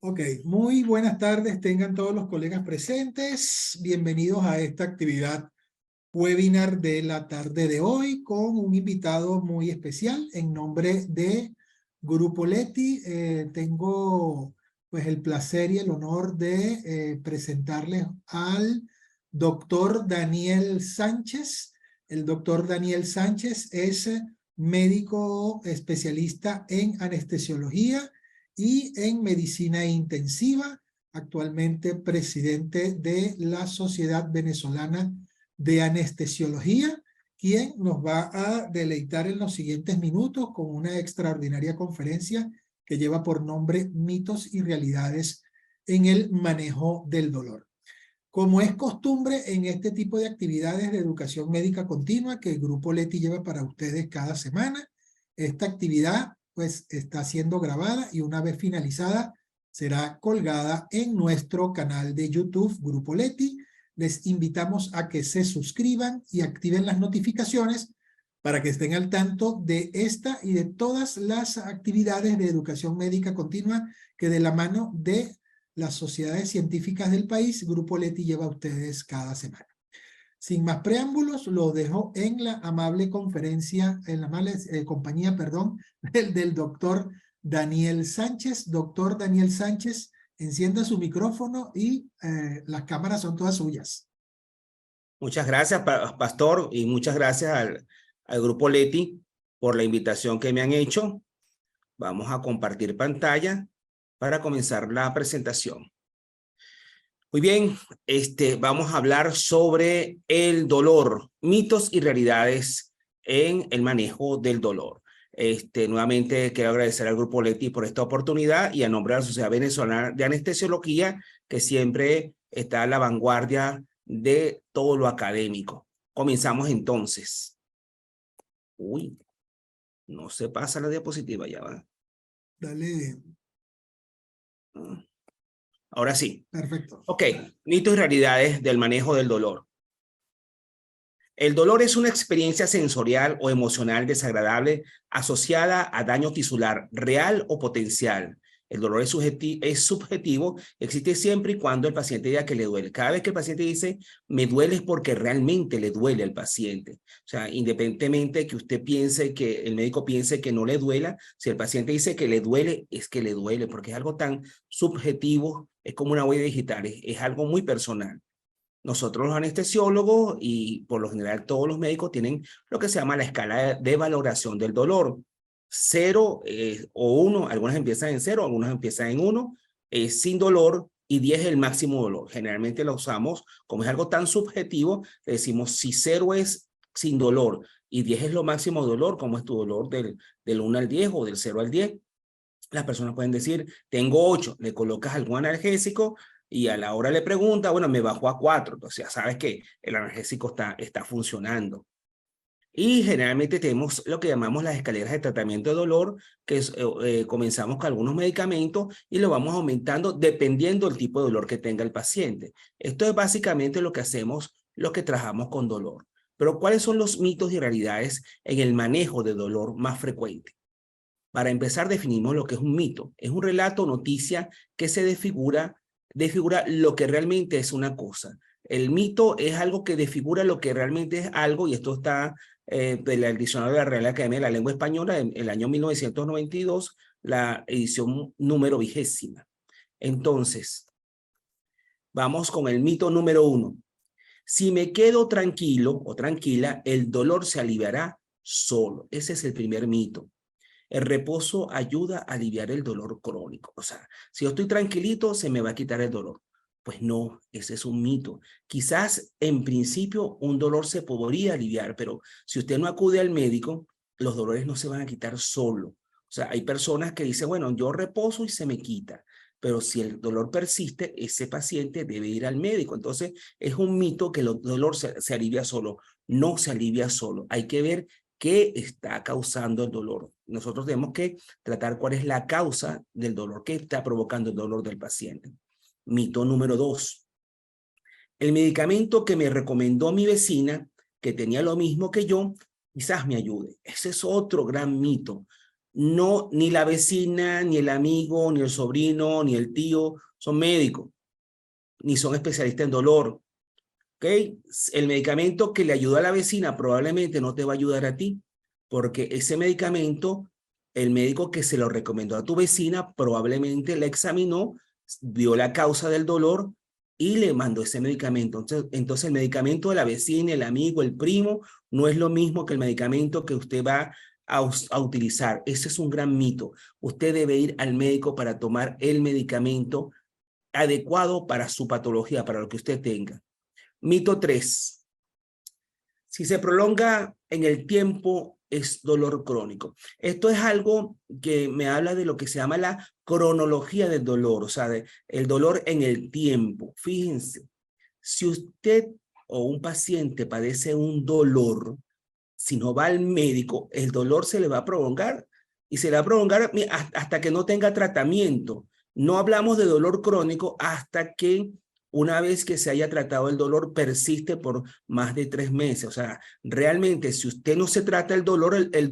Ok, muy buenas tardes, tengan todos los colegas presentes. Bienvenidos a esta actividad webinar de la tarde de hoy con un invitado muy especial en nombre de Grupo Leti. Tengo pues el placer y el honor de presentarles al doctor Daniel Sánchez. El doctor Daniel Sánchez es médico especialista en anestesiología y en medicina intensiva, actualmente presidente de la Sociedad Venezolana de Anestesiología, quien nos va a deleitar en los siguientes minutos con una extraordinaria conferencia que lleva por nombre Mitos y Realidades en el Manejo del Dolor. Como es costumbre en este tipo de actividades de educación médica continua que el Grupo Leti lleva para ustedes cada semana, esta actividad pues está siendo grabada y una vez finalizada será colgada en nuestro canal de YouTube Grupo Leti. Les invitamos a que se suscriban y activen las notificaciones para que estén al tanto de esta y de todas las actividades de educación médica continua que de la mano de las sociedades científicas del país, Grupo Leti lleva a ustedes cada semana. Sin más preámbulos, los dejo en la amable conferencia, en la amable compañía, perdón, del doctor Daniel Sánchez. Doctor Daniel Sánchez, encienda su micrófono y las cámaras son todas suyas. Muchas gracias, Pastor, y muchas gracias al Grupo Leti por la invitación que me han hecho. Vamos a compartir pantalla para comenzar la presentación. Muy bien, vamos a hablar sobre el dolor, mitos y realidades en el manejo del dolor. Nuevamente quiero agradecer al Grupo Leti por esta oportunidad y a nombre de la Sociedad Venezolana de Anestesiología, que siempre está a la vanguardia de todo lo académico. Comenzamos entonces. Uy, no se pasa la diapositiva, ya va. Dale. Ahora sí. Perfecto. Ok, mitos y realidades del manejo del dolor. El dolor es una experiencia sensorial o emocional desagradable asociada a daño tisular real o potencial. El dolor es subjetivo, existe siempre y cuando el paciente diga que le duele. Cada vez que el paciente dice me duele es porque realmente le duele al paciente. O sea, independientemente que usted piense, que el médico piense que no le duela, si el paciente dice que le duele, es que le duele, porque es algo tan subjetivo, es como una huella digital, es algo muy personal. Nosotros los anestesiólogos y por lo general todos los médicos tienen lo que se llama la escala de valoración del dolor. 0 o 1, algunas empiezan en 0, algunas empiezan en 1, sin dolor, y 10 es el máximo dolor. Generalmente lo usamos, como es algo tan subjetivo, decimos si 0 es sin dolor y 10 es lo máximo dolor, como es tu dolor del 1 al 10 o del 0 al 10. Las personas pueden decir, tengo 8, le colocas algún analgésico y a la hora le pregunta, bueno, me bajó a 4. Entonces ya sabes que el analgésico está funcionando. Y generalmente tenemos lo que llamamos las escaleras de tratamiento de dolor, que es, comenzamos con algunos medicamentos y lo vamos aumentando dependiendo del tipo de dolor que tenga el paciente. Esto es básicamente lo que hacemos los que trabajamos con dolor. Pero ¿cuáles son los mitos y realidades en el manejo de dolor más frecuente? Para empezar, definimos lo que es un mito. Es un relato o noticia que se desfigura lo que realmente es una cosa. El mito es algo que desfigura lo que realmente es algo, y esto está del diccionario de la Real Academia de la Lengua Española en el año 1992, la edición número 20. Entonces, vamos con el mito número 1. Si me quedo tranquilo o tranquila, el dolor se aliviará solo. Ese es el primer mito. El reposo ayuda a aliviar el dolor crónico. O sea, si yo estoy tranquilito, se me va a quitar el dolor. Pues no, ese es un mito. Quizás en principio un dolor se podría aliviar, pero si usted no acude al médico, los dolores no se van a quitar solo. O sea, hay personas que dicen, bueno, yo reposo y se me quita. Pero si el dolor persiste, ese paciente debe ir al médico. Entonces, es un mito que el dolor se alivia solo. No se alivia solo. Hay que ver qué está causando el dolor. Nosotros tenemos que tratar cuál es la causa del dolor, qué está provocando el dolor del paciente. Mito número 2. El medicamento que me recomendó mi vecina, que tenía lo mismo que yo, quizás me ayude. Ese es otro gran mito. No, ni la vecina, ni el amigo, ni el sobrino, ni el tío son médicos, ni son especialistas en dolor. ¿Ok? El medicamento que le ayuda a la vecina probablemente no te va a ayudar a ti, porque ese medicamento, el médico que se lo recomendó a tu vecina probablemente la examinó, vio la causa del dolor y le mandó ese medicamento. Entonces el medicamento de la vecina, el amigo, el primo, no es lo mismo que el medicamento que usted va a utilizar. Ese es un gran mito. Usted debe ir al médico para tomar el medicamento adecuado para su patología, para lo que usted tenga. Mito 3. Si se prolonga en el tiempo, es dolor crónico. Esto es algo que me habla de lo que se llama la cronología del dolor, o sea, el dolor en el tiempo. Fíjense, si usted o un paciente padece un dolor, si no va al médico, el dolor se le va a prolongar y se le va a prolongar hasta que no tenga tratamiento. No hablamos de dolor crónico hasta que una vez que se haya tratado el dolor persiste por más de 3 meses. O sea, realmente si usted no se trata el dolor, el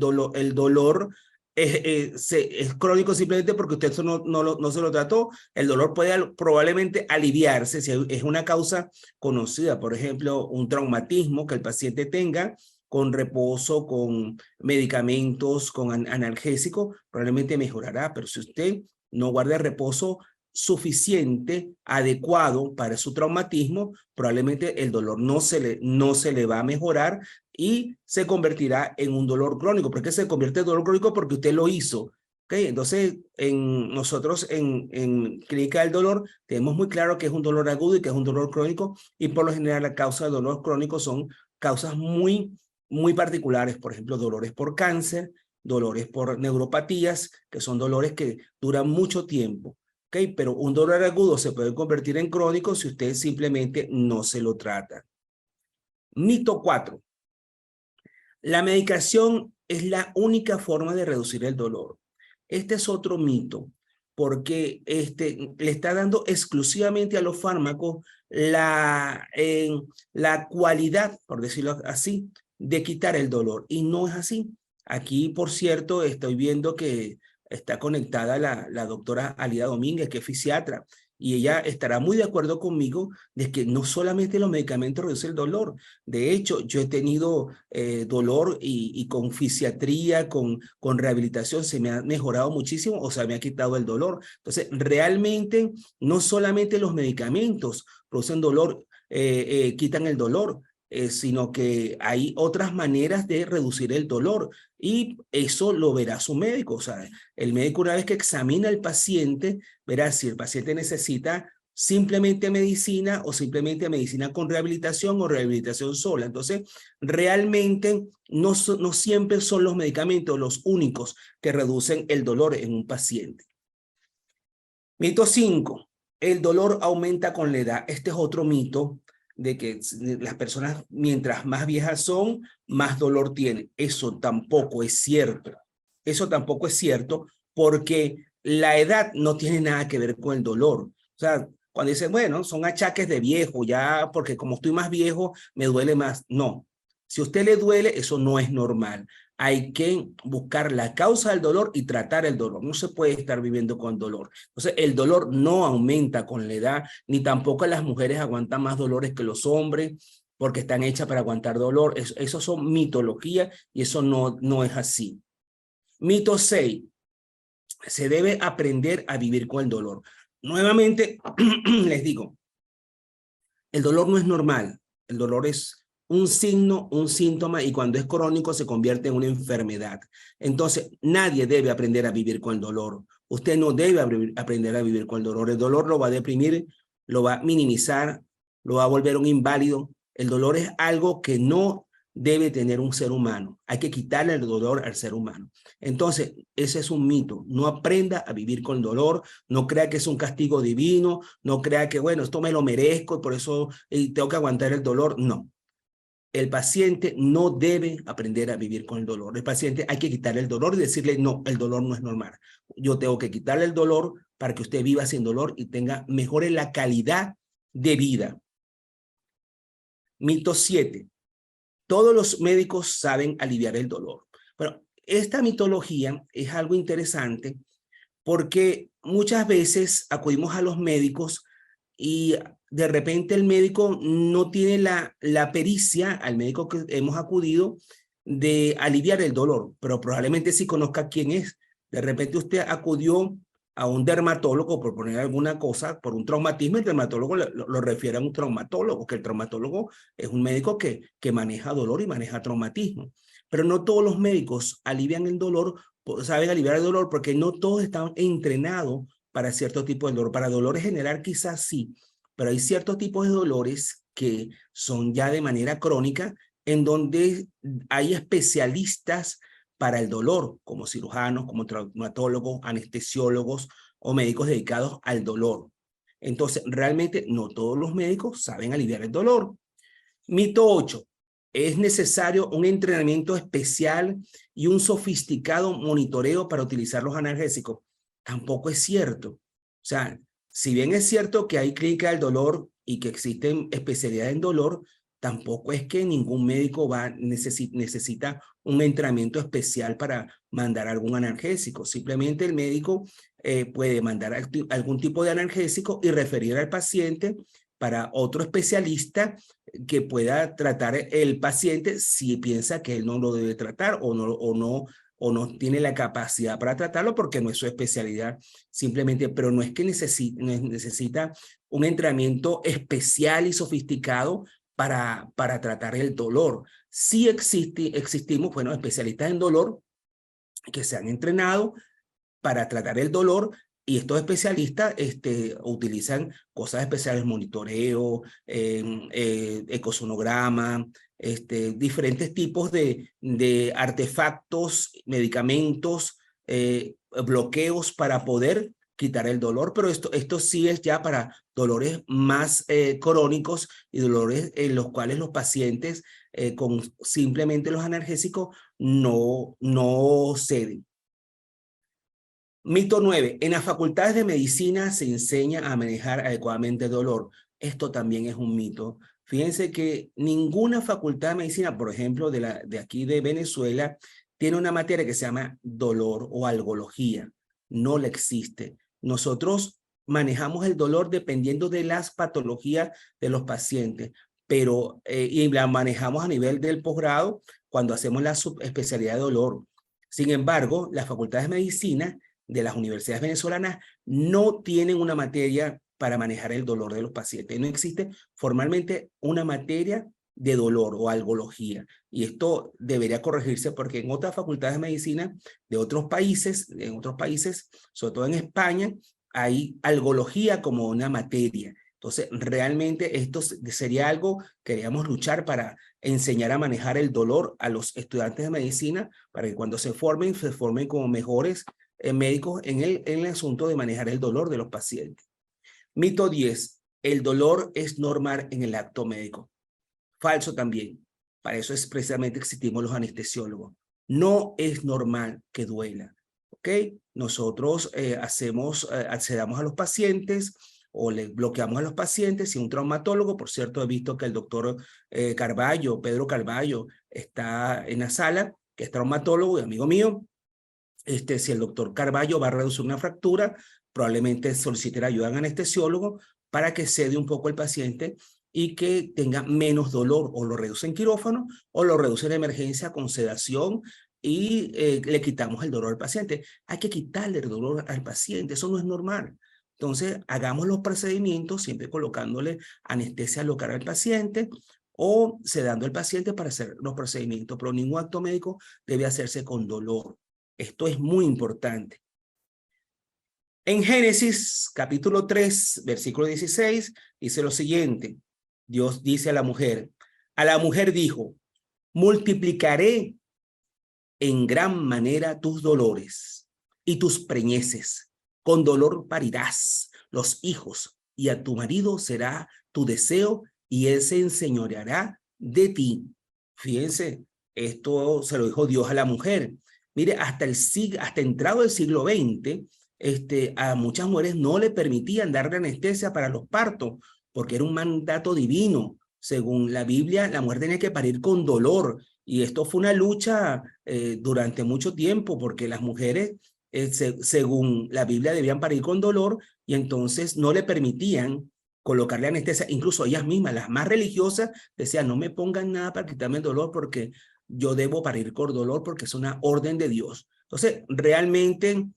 dolor es crónico simplemente porque usted eso no se lo trató. El dolor puede probablemente aliviarse si es una causa conocida, por ejemplo, un traumatismo que el paciente tenga, con reposo, con medicamentos, con analgésicos, probablemente mejorará, pero si usted no guarda reposo suficiente, adecuado para su traumatismo, probablemente el dolor no se le va a mejorar y se convertirá en un dolor crónico. ¿Por qué se convierte en dolor crónico? Porque usted lo hizo. ¿Okay? Entonces, nosotros en Clínica del Dolor tenemos muy claro que es un dolor agudo y que es un dolor crónico, y por lo general la causa de dolor crónico son causas muy particulares, por ejemplo, dolores por cáncer, dolores por neuropatías, que son dolores que duran mucho tiempo. ¿Okay? Pero un dolor agudo se puede convertir en crónico si usted simplemente no se lo trata. Mito 4. La medicación es la única forma de reducir el dolor. Este es otro mito, porque le está dando exclusivamente a los fármacos la cualidad, por decirlo así, de quitar el dolor. Y no es así. Aquí, por cierto, estoy viendo que está conectada la doctora Alida Domínguez, que es fisiatra, y ella estará muy de acuerdo conmigo de que no solamente los medicamentos reducen el dolor. De hecho, yo he tenido dolor y con fisiatría, con rehabilitación, se me ha mejorado muchísimo, o sea, me ha quitado el dolor. Entonces, realmente, no solamente los medicamentos producen dolor, quitan el dolor, sino que hay otras maneras de reducir el dolor, y eso lo verá su médico. O sea, el médico, una vez que examina al paciente, verá si el paciente necesita simplemente medicina o simplemente medicina con rehabilitación o rehabilitación sola. Entonces, realmente no siempre son los medicamentos los únicos que reducen el dolor en un paciente. Mito 5. El dolor aumenta con la edad. Este es otro mito, de que las personas, mientras más viejas son, más dolor tienen. Eso tampoco es cierto. Eso tampoco es cierto, porque la edad no tiene nada que ver con el dolor. O sea, cuando dicen, bueno, son achaques de viejo, ya porque como estoy más viejo, me duele más. No. Si a usted le duele, eso no es normal. Hay que buscar la causa del dolor y tratar el dolor. No se puede estar viviendo con dolor. Entonces, el dolor no aumenta con la edad, ni tampoco las mujeres aguantan más dolores que los hombres, porque están hechas para aguantar dolor. Eso son mitologías y eso no es así. Mito 6. Se debe aprender a vivir con el dolor. Nuevamente, les digo, el dolor no es normal. El dolor es un signo, un síntoma, y cuando es crónico se convierte en una enfermedad. Entonces, nadie debe aprender a vivir con el dolor. Usted no debe aprender a vivir con el dolor. El dolor lo va a deprimir, lo va a minimizar, lo va a volver un inválido. El dolor es algo que no debe tener un ser humano. Hay que quitarle el dolor al ser humano. Entonces, ese es un mito. No aprenda a vivir con el dolor. No crea que es un castigo divino. No crea que, bueno, esto me lo merezco y por eso tengo que aguantar el dolor. No. El paciente no debe aprender a vivir con el dolor. El paciente hay que quitarle el dolor y decirle, no, el dolor no es normal. Yo tengo que quitarle el dolor para que usted viva sin dolor y mejore la calidad de vida. Mito 7. Todos los médicos saben aliviar el dolor. Bueno, esta mitología es algo interesante porque muchas veces acudimos a los médicos y de repente el médico no tiene la pericia, al médico que hemos acudido, de aliviar el dolor, pero probablemente sí conozca quién es. De repente usted acudió a un dermatólogo por poner alguna cosa, por un traumatismo, el dermatólogo lo refiere a un traumatólogo, que el traumatólogo es un médico que maneja dolor y maneja traumatismo. Pero no todos los médicos alivian el dolor, saben aliviar el dolor, porque no todos están entrenados para cierto tipo de dolor. Para dolores general quizás sí, pero hay ciertos tipos de dolores que son ya de manera crónica, en donde hay especialistas para el dolor, como cirujanos, como traumatólogos, anestesiólogos o médicos dedicados al dolor. Entonces, realmente no todos los médicos saben aliviar el dolor. Mito 8. Es necesario un entrenamiento especial y un sofisticado monitoreo para utilizar los analgésicos. Tampoco es cierto. O sea, si bien es cierto que hay clínica del dolor y que existen especialidades en dolor, tampoco es que ningún médico necesita un entrenamiento especial para mandar algún analgésico. Simplemente el médico puede mandar algún tipo de analgésico y referir al paciente para otro especialista que pueda tratar el paciente si piensa que él no lo debe tratar o no tiene la capacidad para tratarlo porque no es su especialidad simplemente, pero no es que necesita un entrenamiento especial y sofisticado para tratar el dolor. Sí existimos, bueno, especialistas en dolor que se han entrenado para tratar el dolor y estos especialistas utilizan cosas especiales, monitoreo, ecosonograma, diferentes tipos de artefactos, medicamentos, bloqueos para poder quitar el dolor, pero esto sí es ya para dolores más crónicos y dolores en los cuales los pacientes con simplemente los analgésicos no ceden. Mito 9. En las facultades de medicina se enseña a manejar adecuadamente el dolor. Esto también es un mito. Fíjense que ninguna facultad de medicina, por ejemplo, de aquí de Venezuela, tiene una materia que se llama dolor o algología. No la existe. Nosotros manejamos el dolor dependiendo de las patologías de los pacientes, pero y la manejamos a nivel del posgrado cuando hacemos la subespecialidad de dolor. Sin embargo, las facultades de medicina de las universidades venezolanas no tienen una materia para manejar el dolor de los pacientes. No existe formalmente una materia de dolor o algología. Y esto debería corregirse porque en otras facultades de medicina de otros países, sobre todo en España, hay algología como una materia. Entonces, realmente esto sería algo que queríamos luchar para enseñar a manejar el dolor a los estudiantes de medicina para que cuando se formen como mejores médicos en el asunto de manejar el dolor de los pacientes. Mito 10. El dolor es normal en el acto médico. Falso también. Para eso es precisamente existimos los anestesiólogos. No es normal que duela. ¿Ok? Nosotros accedamos a los pacientes o le bloqueamos a los pacientes. Si un traumatólogo, por cierto, he visto que el doctor Pedro Carballo, está en la sala, que es traumatólogo y amigo mío. Si el doctor Carballo va a reducir una fractura, probablemente solicitará ayuda a un anestesiólogo para que cede un poco el paciente y que tenga menos dolor, o lo reduce en quirófano o lo reduce en emergencia con sedación y le quitamos el dolor al paciente. Hay que quitarle el dolor al paciente, eso no es normal. Entonces, hagamos los procedimientos siempre colocándole anestesia local al paciente o sedando al paciente para hacer los procedimientos, pero ningún acto médico debe hacerse con dolor. Esto es muy importante. En Génesis, capítulo 3, versículo 16, dice lo siguiente. Dios dice a la mujer dijo, multiplicaré en gran manera tus dolores y tus preñeces. Con dolor parirás los hijos y a tu marido será tu deseo y él se enseñoreará de ti. Fíjense, esto se lo dijo Dios a la mujer. Mire, hasta entrado el siglo XX, a muchas mujeres no le permitían darle anestesia para los partos, porque era un mandato divino. Según la Biblia, la mujer tenía que parir con dolor Y esto fue una lucha durante mucho tiempo, porque las mujeres, según la Biblia, debían parir con dolor, y entonces no le permitían colocarle anestesia. Incluso ellas mismas, las más religiosas, decían, no me pongan nada para quitarme el dolor, porque yo debo parir con dolor, porque es una orden de Dios. Entonces, realmente,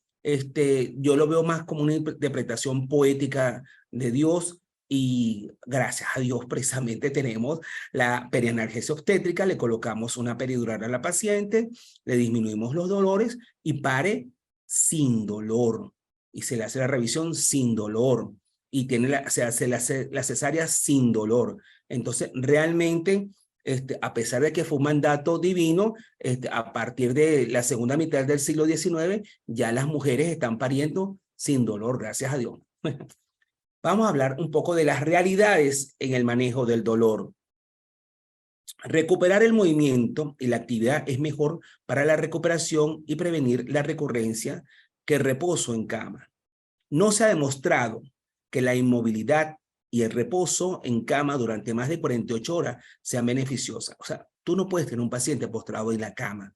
yo lo veo más como una interpretación poética de Dios, y gracias a Dios precisamente tenemos la perianalgesia obstétrica. Le colocamos una peridural a la paciente, le disminuimos los dolores y pare sin dolor. Y se le hace la revisión sin dolor. Y se hace la cesárea sin dolor. Entonces, realmente, a pesar de que fue un mandato divino, a partir de la segunda mitad del siglo XIX, ya las mujeres están pariendo sin dolor, gracias a Dios. Vamos a hablar un poco de las realidades en el manejo del dolor. Recuperar el movimiento y la actividad es mejor para la recuperación y prevenir la recurrencia que el reposo en cama. No se ha demostrado que la inmovilidad y el reposo en cama durante más de 48 horas sean beneficiosas. O sea, tú no puedes tener un paciente postrado en la cama.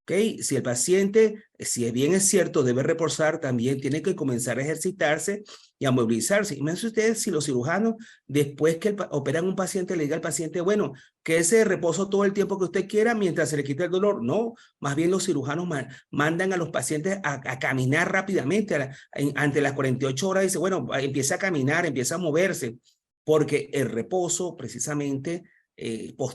¿Okay? Si el paciente, si bien es cierto, debe reposar, también tiene que comenzar a ejercitarse y a movilizarse. Imagínense ustedes si los cirujanos, después que operan a un paciente, le diga al paciente, bueno, quédese de reposo todo el tiempo que usted quiera mientras se le quite el dolor. No, más bien los cirujanos mandan a los pacientes a caminar rápidamente. Ante las 48 horas dice, bueno, empieza a caminar, empieza a moverse, porque el reposo precisamente,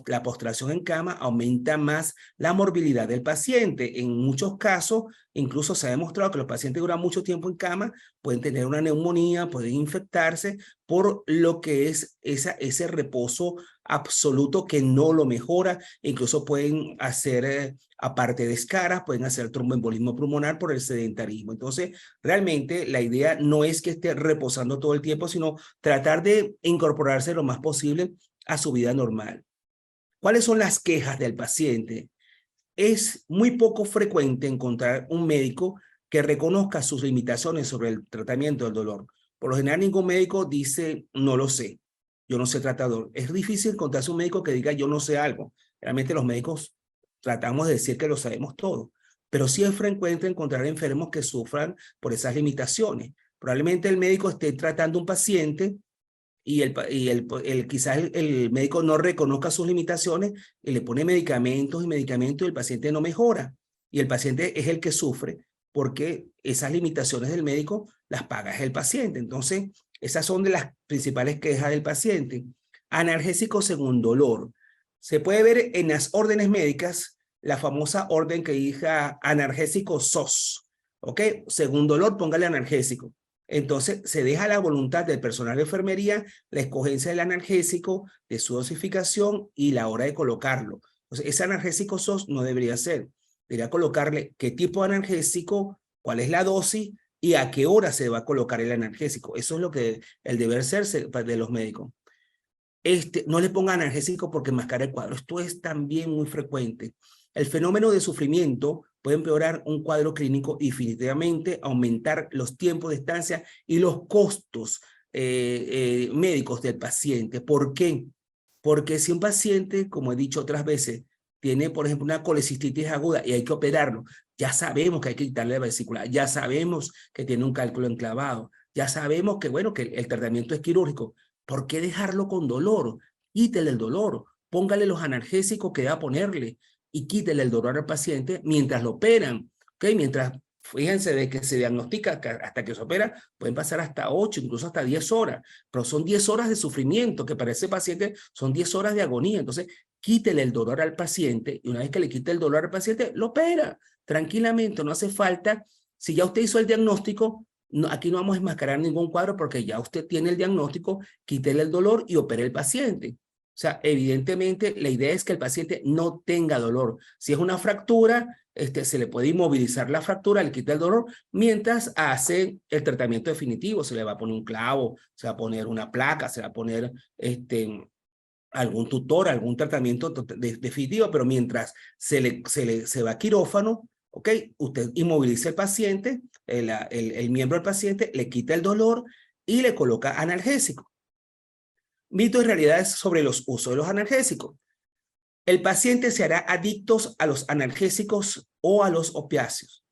la postración en cama aumenta más la morbilidad del paciente. En muchos casos, incluso se ha demostrado que los pacientes duran mucho tiempo en cama, pueden tener una neumonía, pueden infectarse por lo que es ese reposo absoluto que no lo mejora. Incluso pueden hacer, aparte de escaras, pueden hacer tromboembolismo pulmonar por el sedentarismo. Entonces, realmente la idea no es que esté reposando todo el tiempo, sino tratar de incorporarse lo más posible a su vida normal. ¿Cuáles son las quejas del paciente? Es muy poco frecuente encontrar un médico que reconozca sus limitaciones sobre el tratamiento del dolor. Por lo general, ningún médico dice, no lo sé, yo no sé tratador. Es difícil encontrarse un médico que diga, yo no sé algo. Realmente los médicos tratamos de decir que lo sabemos todo, pero sí es frecuente encontrar enfermos que sufran por esas limitaciones. Probablemente el médico esté tratando a un paciente y quizás el médico no reconozca sus limitaciones y le pone medicamentos y medicamentos y el paciente no mejora. Y el paciente es el que sufre porque esas limitaciones del médico las paga el paciente. Entonces, esas son de las principales quejas del paciente. Analgésico según dolor. Se puede ver en las órdenes médicas la famosa orden que dice analgésico SOS. ¿Ok? Según dolor, póngale analgésico. Entonces, se deja a la voluntad del personal de enfermería la escogencia del analgésico, de su dosificación y la hora de colocarlo. Entonces, ese analgésico SOS no debería ser. Debería colocarle qué tipo de analgésico, cuál es la dosis y a qué hora se va a colocar el analgésico. Eso es lo que el deber ser de los médicos. No le ponga analgésico porque enmascara el cuadro. Esto es también muy frecuente. El fenómeno de sufrimiento puede empeorar un cuadro clínico y definitivamente aumentar los tiempos de estancia y los costos médicos del paciente. ¿Por qué? Porque si un paciente, como he dicho otras veces, tiene, por ejemplo, una colecistitis aguda y hay que operarlo, ya sabemos que hay que quitarle la vesícula, ya sabemos que tiene un cálculo enclavado, ya sabemos que, bueno, que el tratamiento es quirúrgico. ¿Por qué dejarlo con dolor? Quítele el dolor, póngale los analgésicos que va a ponerle y quítele el dolor al paciente mientras lo operan. ¿Okay? Mientras, fíjense de que se diagnostica hasta que se opera, pueden pasar hasta 8, incluso hasta 10 horas, pero son 10 horas de sufrimiento, que para ese paciente son 10 horas de agonía. Entonces, quítele el dolor al paciente y una vez que le quite el dolor al paciente, lo opera tranquilamente, no hace falta. Si ya usted hizo el diagnóstico, no, aquí no vamos a enmascarar ningún cuadro porque ya usted tiene el diagnóstico, quítele el dolor y opere el paciente. O sea, evidentemente la idea es que el paciente no tenga dolor. Si es una fractura, se le puede inmovilizar la fractura, le quita el dolor, mientras hace el tratamiento definitivo. Se le va a poner un clavo, se va a poner una placa, se va a poner algún tutor, algún tratamiento definitivo, pero mientras se va a quirófano, ¿ok? Usted inmoviliza al paciente, el miembro del paciente, le quita el dolor y le coloca analgésico. Mitos y realidades sobre los usos de los analgésicos. El paciente se hará adicto a los analgésicos o a los opiáceos.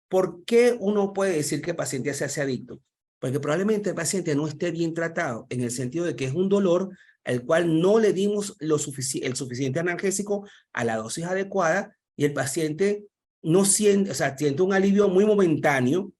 ¿Por qué uno puede decir que el paciente se hace adicto? Porque probablemente el paciente no esté bien tratado, en el sentido de que es un dolor al cual no le dimos el suficiente analgésico a la dosis adecuada, y el paciente no siente, o sea, siente un alivio muy momentáneo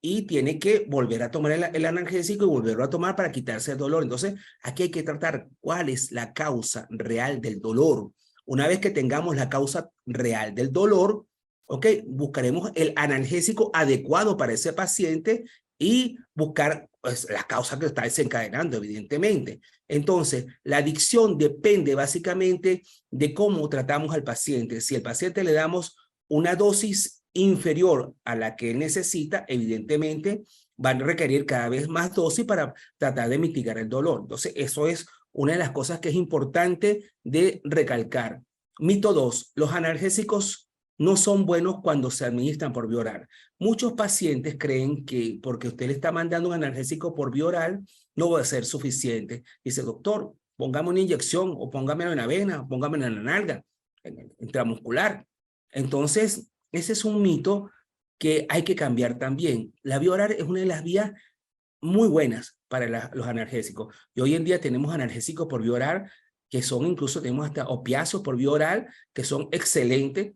y tiene que volver a tomar el analgésico y volverlo a tomar para quitarse el dolor. Entonces, aquí hay que tratar cuál es la causa real del dolor. Una vez que tengamos la causa real del dolor, ¿ok? Buscaremos el analgésico adecuado para ese paciente y buscar, pues, la causa que está desencadenando, evidentemente. Entonces, la adicción depende básicamente de cómo tratamos al paciente. Si al paciente le damos una dosis inferior a la que él necesita, evidentemente van a requerir cada vez más dosis para tratar de mitigar el dolor. Entonces, eso es una de las cosas que es importante de recalcar. Mito 2, los analgésicos no son buenos cuando se administran por vía oral. Muchos pacientes creen que porque usted le está mandando un analgésico por vía oral, no va a ser suficiente. Dice, doctor, póngame una inyección o póngamelo en la vena, póngamelo en la nalga, intramuscular. Entonces, ese es un mito que hay que cambiar también. La vía oral es una de las vías muy buenas para los analgésicos. Y hoy en día tenemos analgésicos por vía oral que son, incluso tenemos hasta opiáceos por vía oral que son excelentes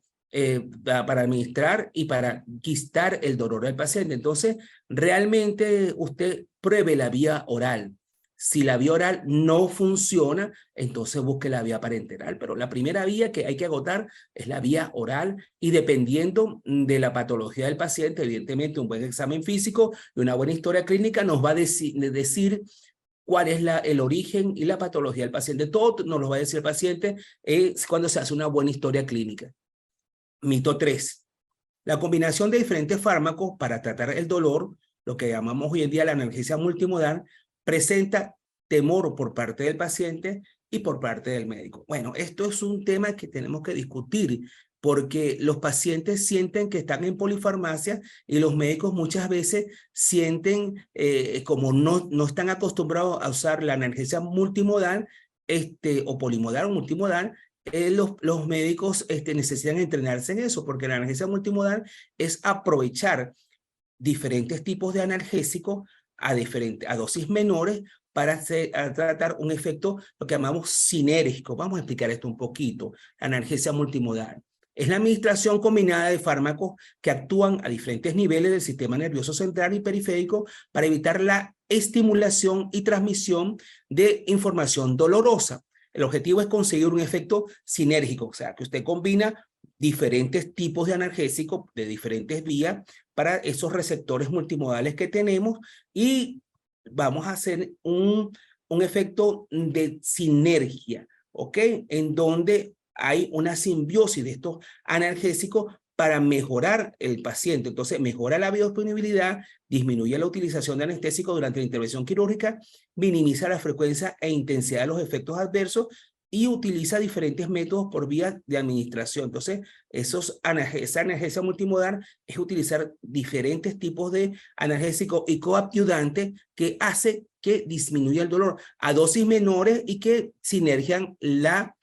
para administrar y para quitar el dolor del paciente. Entonces, realmente usted pruebe la vía oral. Si la vía oral no funciona, entonces busque la vía parenteral. Pero la primera vía que hay que agotar es la vía oral, y dependiendo de la patología del paciente, evidentemente un buen examen físico y una buena historia clínica nos va a decir cuál es el origen y la patología del paciente. Todo nos lo va a decir el paciente cuando se hace una buena historia clínica. Mito 3. La combinación de diferentes fármacos para tratar el dolor, lo que llamamos hoy en día la analgesia multimodal, presenta temor por parte del paciente y por parte del médico. Bueno, esto es un tema que tenemos que discutir, porque los pacientes sienten que están en polifarmacia y los médicos muchas veces sienten, como no están acostumbrados a usar la analgesia multimodal, o polimodal o multimodal, los médicos necesitan entrenarse en eso, porque la analgesia multimodal es aprovechar diferentes tipos de analgésicos a dosis menores para tratar un efecto, lo que llamamos sinérgico. Vamos a explicar esto un poquito. Analgesia multimodal es la administración combinada de fármacos que actúan a diferentes niveles del sistema nervioso central y periférico para evitar la estimulación y transmisión de información dolorosa. El objetivo es conseguir un efecto sinérgico, o sea, que usted combina diferentes tipos de analgésicos de diferentes vías para esos receptores multimodales que tenemos, y vamos a hacer un efecto de sinergia, ¿ok? En donde hay una simbiosis de estos analgésicos para mejorar el paciente. Entonces, mejora la biodisponibilidad, disminuye la utilización de anestésicos durante la intervención quirúrgica, minimiza la frecuencia e intensidad de los efectos adversos y utiliza diferentes métodos por vía de administración. Entonces, esa analgesia multimodal es utilizar diferentes tipos de analgésicos y coadyuvantes que hace que disminuya el dolor a dosis menores y que sinergian la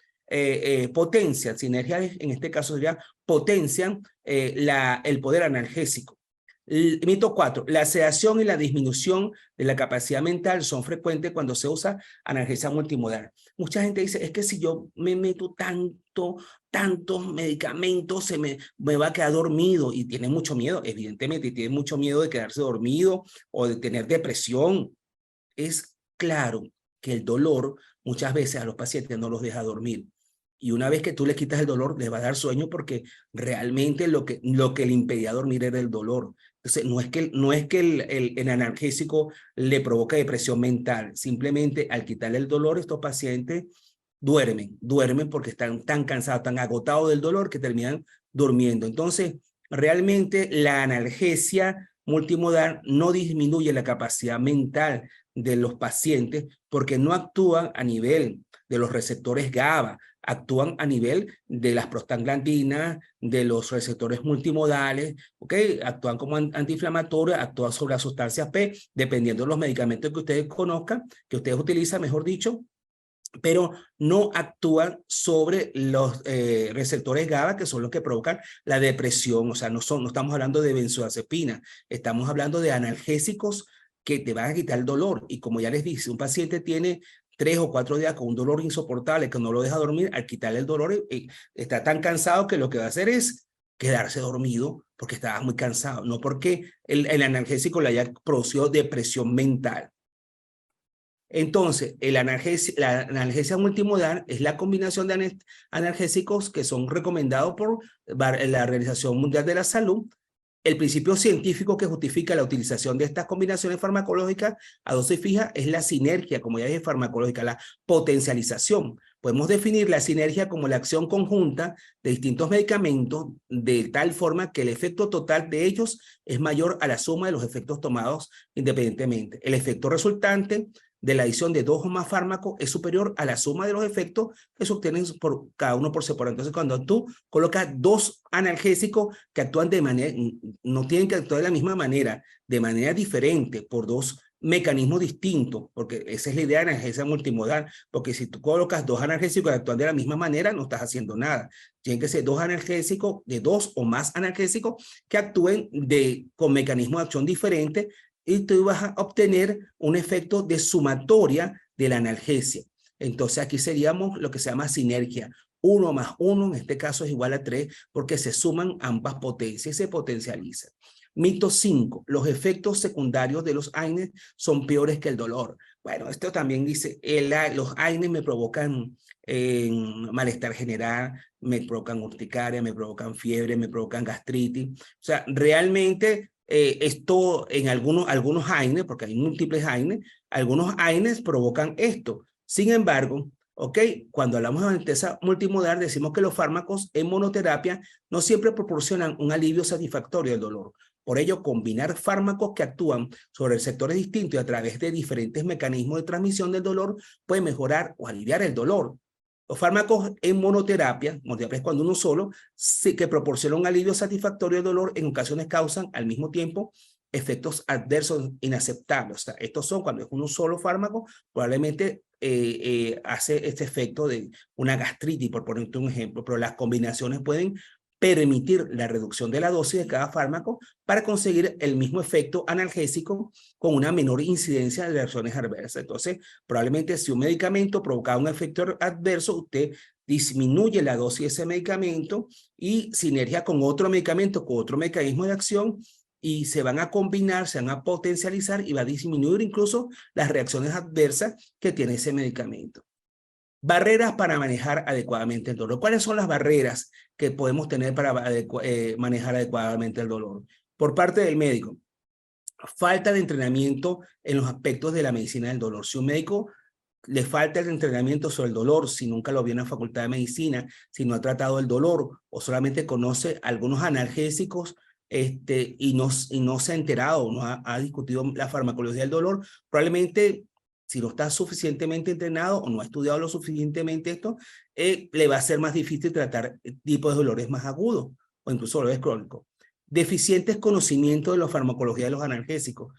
potencia. Sinergia en este caso sería potencian el poder analgésico. El mito 4, la sedación y la disminución de la capacidad mental son frecuentes cuando se usa analgesia multimodal. Mucha gente dice, es que si yo me meto tantos medicamentos, me va a quedar dormido, y tiene mucho miedo, evidentemente, y tiene mucho miedo de quedarse dormido o de tener depresión. Es claro que el dolor muchas veces a los pacientes no los deja dormir. Y una vez que tú le quitas el dolor, les va a dar sueño, porque realmente lo que le impedía dormir era el dolor. Entonces, no es que el analgésico le provoca depresión mental. Simplemente al quitarle el dolor, estos pacientes duermen porque están tan cansados, tan agotados del dolor, que terminan durmiendo. Entonces, realmente la analgesia multimodal no disminuye la capacidad mental de los pacientes, porque no actúan a nivel de los receptores GABA, actúan a nivel de las prostaglandinas, de los receptores multimodales, ¿ok? Actúan como antiinflamatorios, actúan sobre las sustancias P, dependiendo de los medicamentos que ustedes conozcan, que ustedes utilizan, mejor dicho, pero no actúan sobre los receptores GABA, que son los que provocan la depresión. O sea, no estamos hablando de benzodiazepina, estamos hablando de analgésicos que te van a quitar el dolor. Y como ya les dije, si un paciente tiene 3 o 4 días con un dolor insoportable que no lo deja dormir, al quitarle el dolor está tan cansado que lo que va a hacer es quedarse dormido porque estaba muy cansado, no porque el analgésico le haya producido depresión mental. Entonces, la analgesia multimodal es la combinación de analgésicos que son recomendados por la Organización Mundial de la Salud. El principio científico que justifica la utilización de estas combinaciones farmacológicas a dosis fija es la sinergia, como ya dije, farmacológica, la potencialización. Podemos definir la sinergia como la acción conjunta de distintos medicamentos de tal forma que el efecto total de ellos es mayor a la suma de los efectos tomados independientemente. El efecto resultante de la adición de 2 o más fármacos es superior a la suma de los efectos que se obtienen por cada uno por separado. Entonces, cuando tú colocas 2 analgésicos que actúan de manera, no tienen que actuar de la misma manera, de manera diferente, por 2 mecanismos distintos, porque esa es la idea de analgesia multimodal, porque si tú colocas 2 analgésicos que actúan de la misma manera, no estás haciendo nada. Tienen que ser 2 analgésicos, de 2 o más analgésicos que actúen con mecanismos de acción diferentes, y tú vas a obtener un efecto de sumatoria de la analgesia. Entonces aquí seríamos lo que se llama sinergia. 1 más 1, en este caso es igual a 3, porque se suman ambas potencias y se potencializan. Mito 5. Los efectos secundarios de los AINES son peores que el dolor. Bueno, esto también dice, los AINES me provocan malestar general, me provocan urticaria, me provocan fiebre, me provocan gastritis. O sea, realmente esto en algunos AINES, porque hay múltiples AINES, algunos AINES provocan esto. Sin embargo, cuando hablamos de anestesia multimodal, decimos que los fármacos en monoterapia no siempre proporcionan un alivio satisfactorio del dolor. Por ello, combinar fármacos que actúan sobre sectores distintos y a través de diferentes mecanismos de transmisión del dolor puede mejorar o aliviar el dolor. Los fármacos en monoterapia es cuando uno solo, que proporciona un alivio satisfactorio del dolor, en ocasiones causan al mismo tiempo efectos adversos inaceptables. O sea, estos son cuando es uno solo fármaco, probablemente hace este efecto de una gastritis, por ponerte un ejemplo, pero las combinaciones pueden permitir la reducción de la dosis de cada fármaco para conseguir el mismo efecto analgésico con una menor incidencia de reacciones adversas. Entonces, probablemente si un medicamento provoca un efecto adverso, usted disminuye la dosis de ese medicamento y sinergia con otro medicamento, con otro mecanismo de acción, y se van a combinar, se van a potencializar y va a disminuir incluso las reacciones adversas que tiene ese medicamento. Barreras para manejar adecuadamente el dolor. ¿Cuáles son las barreras que podemos tener para manejar adecuadamente el dolor? Por parte del médico, falta de entrenamiento en los aspectos de la medicina del dolor. Si un médico le falta el entrenamiento sobre el dolor, si nunca lo vio en la facultad de medicina, si no ha tratado el dolor o solamente conoce algunos analgésicos y no se ha enterado, no ha discutido la farmacología del dolor, probablemente si no está suficientemente entrenado o no ha estudiado lo suficientemente esto, le va a ser más difícil tratar tipos de dolores más agudos o incluso dolores crónicos. Deficientes conocimientos de la farmacología de los analgésicos.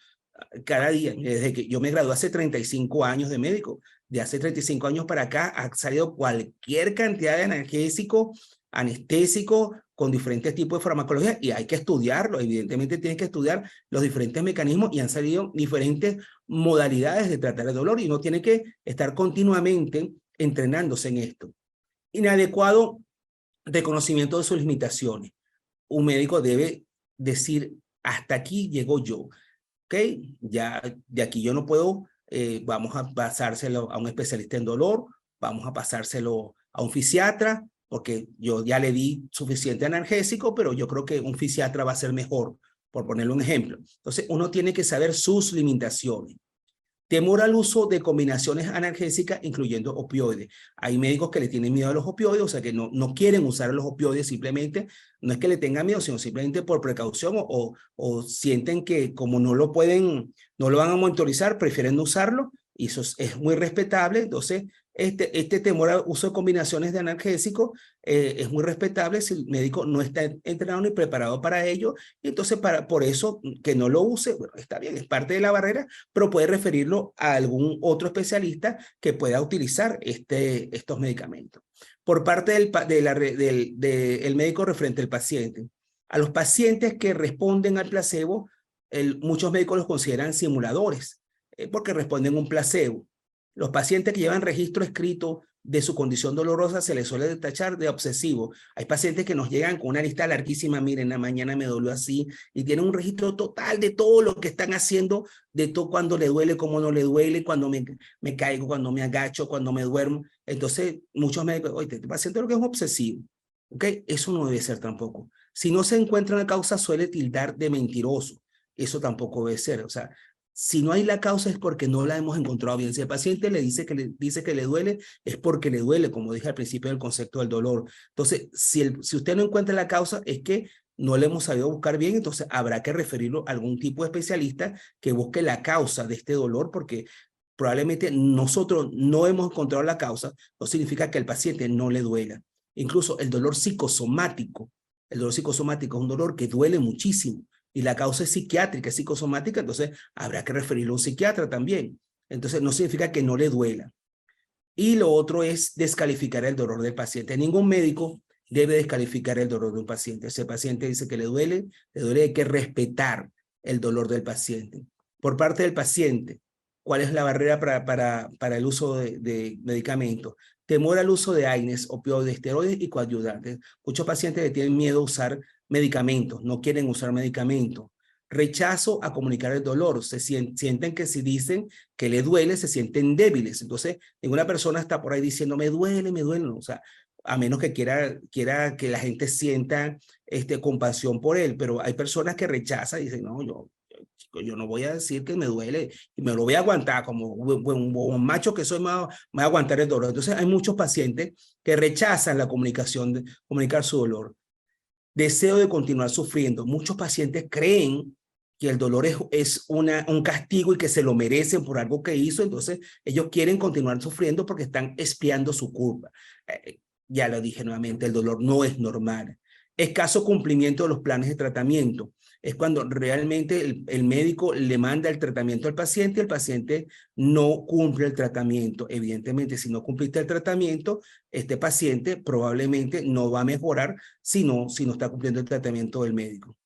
Cada día, desde que yo me gradué hace 35 años de médico, de hace 35 años para acá ha salido cualquier cantidad de analgésicos, anestésicos, con diferentes tipos de farmacología, y hay que estudiarlo. Evidentemente tienes que estudiar los diferentes mecanismos y han salido diferentes modalidades de tratar el dolor y uno tiene que estar continuamente entrenándose en esto. Inadecuado reconocimiento de sus limitaciones. Un médico debe decir, hasta aquí llego yo. Ya de aquí yo no puedo, vamos a pasárselo a un especialista en dolor, vamos a pasárselo a un fisiatra, porque yo ya le di suficiente analgésico, pero yo creo que un fisiatra va a ser mejor, por ponerle un ejemplo. Entonces, uno tiene que saber sus limitaciones. Temor al uso de combinaciones analgésicas, incluyendo opioides. Hay médicos que le tienen miedo a los opioides, o sea que no quieren usar los opioides simplemente, no es que le tengan miedo, sino simplemente por precaución o sienten que como no lo van a monitorizar, prefieren no usarlo y eso es muy respetable. Entonces, este temor al uso de combinaciones de analgésicos es muy respetable si el médico no está entrenado ni preparado para ello. Y entonces, por eso que no lo use, bueno, está bien, es parte de la barrera, pero puede referirlo a algún otro especialista que pueda utilizar estos medicamentos. Por parte del médico referente al paciente, a los pacientes que responden al placebo, muchos médicos los consideran simuladores, porque responden a un placebo. Los pacientes que llevan registro escrito de su condición dolorosa se les suele tachar de obsesivo. Hay pacientes que nos llegan con una lista larguísima, miren, la mañana me dolió así, y tienen un registro total de todo lo que están haciendo, de todo cuando le duele, cómo no le duele, cuando me caigo, cuando me agacho, cuando me duermo. Entonces, muchos médicos, oye, este paciente lo que es un obsesivo. ¿Ok? Eso no debe ser tampoco. Si no se encuentra una causa, suele tildar de mentiroso. Eso tampoco debe ser. O sea, si no hay la causa es porque no la hemos encontrado bien. Si el paciente dice que le duele, es porque le duele, como dije al principio del concepto del dolor. Entonces, si usted no encuentra la causa, es que no le hemos sabido buscar bien, entonces habrá que referirlo a algún tipo de especialista que busque la causa de este dolor, porque probablemente nosotros no hemos encontrado la causa, no significa que al paciente no le duela. Incluso el dolor psicosomático es un dolor que duele muchísimo, y la causa es psiquiátrica, es psicosomática, entonces habrá que referirlo a un psiquiatra también. Entonces no significa que no le duela. Y lo otro es descalificar el dolor del paciente. Ningún médico debe descalificar el dolor de un paciente. Si el paciente dice que le duele, hay que respetar el dolor del paciente. Por parte del paciente, ¿cuál es la barrera para el uso de medicamentos? Temor al uso de AINES, opioides, esteroides y coadyuvantes. Muchos pacientes que tienen miedo a usar medicamentos, no quieren usar medicamentos. Rechazo a comunicar el dolor. Sienten que si dicen que le duele, se sienten débiles. Entonces, ninguna persona está por ahí diciendo, me duele, me duele. O sea, a menos que quiera que la gente sienta compasión por él. Pero hay personas que rechazan y dicen, no, yo no voy a decir que me duele y me lo voy a aguantar como un macho que soy, me voy a aguantar el dolor. Entonces hay muchos pacientes que rechazan la comunicación, comunicar su dolor. Deseo de continuar sufriendo. Muchos pacientes creen que el dolor es un castigo y que se lo merecen por algo que hizo, entonces ellos quieren continuar sufriendo porque están expiando su culpa. Ya lo dije nuevamente, el dolor no es normal. Escaso cumplimiento de los planes de tratamiento. Es cuando realmente el médico le manda el tratamiento al paciente y el paciente no cumple el tratamiento. Evidentemente, si no cumpliste el tratamiento, este paciente probablemente no va a mejorar si no está cumpliendo el tratamiento del médico.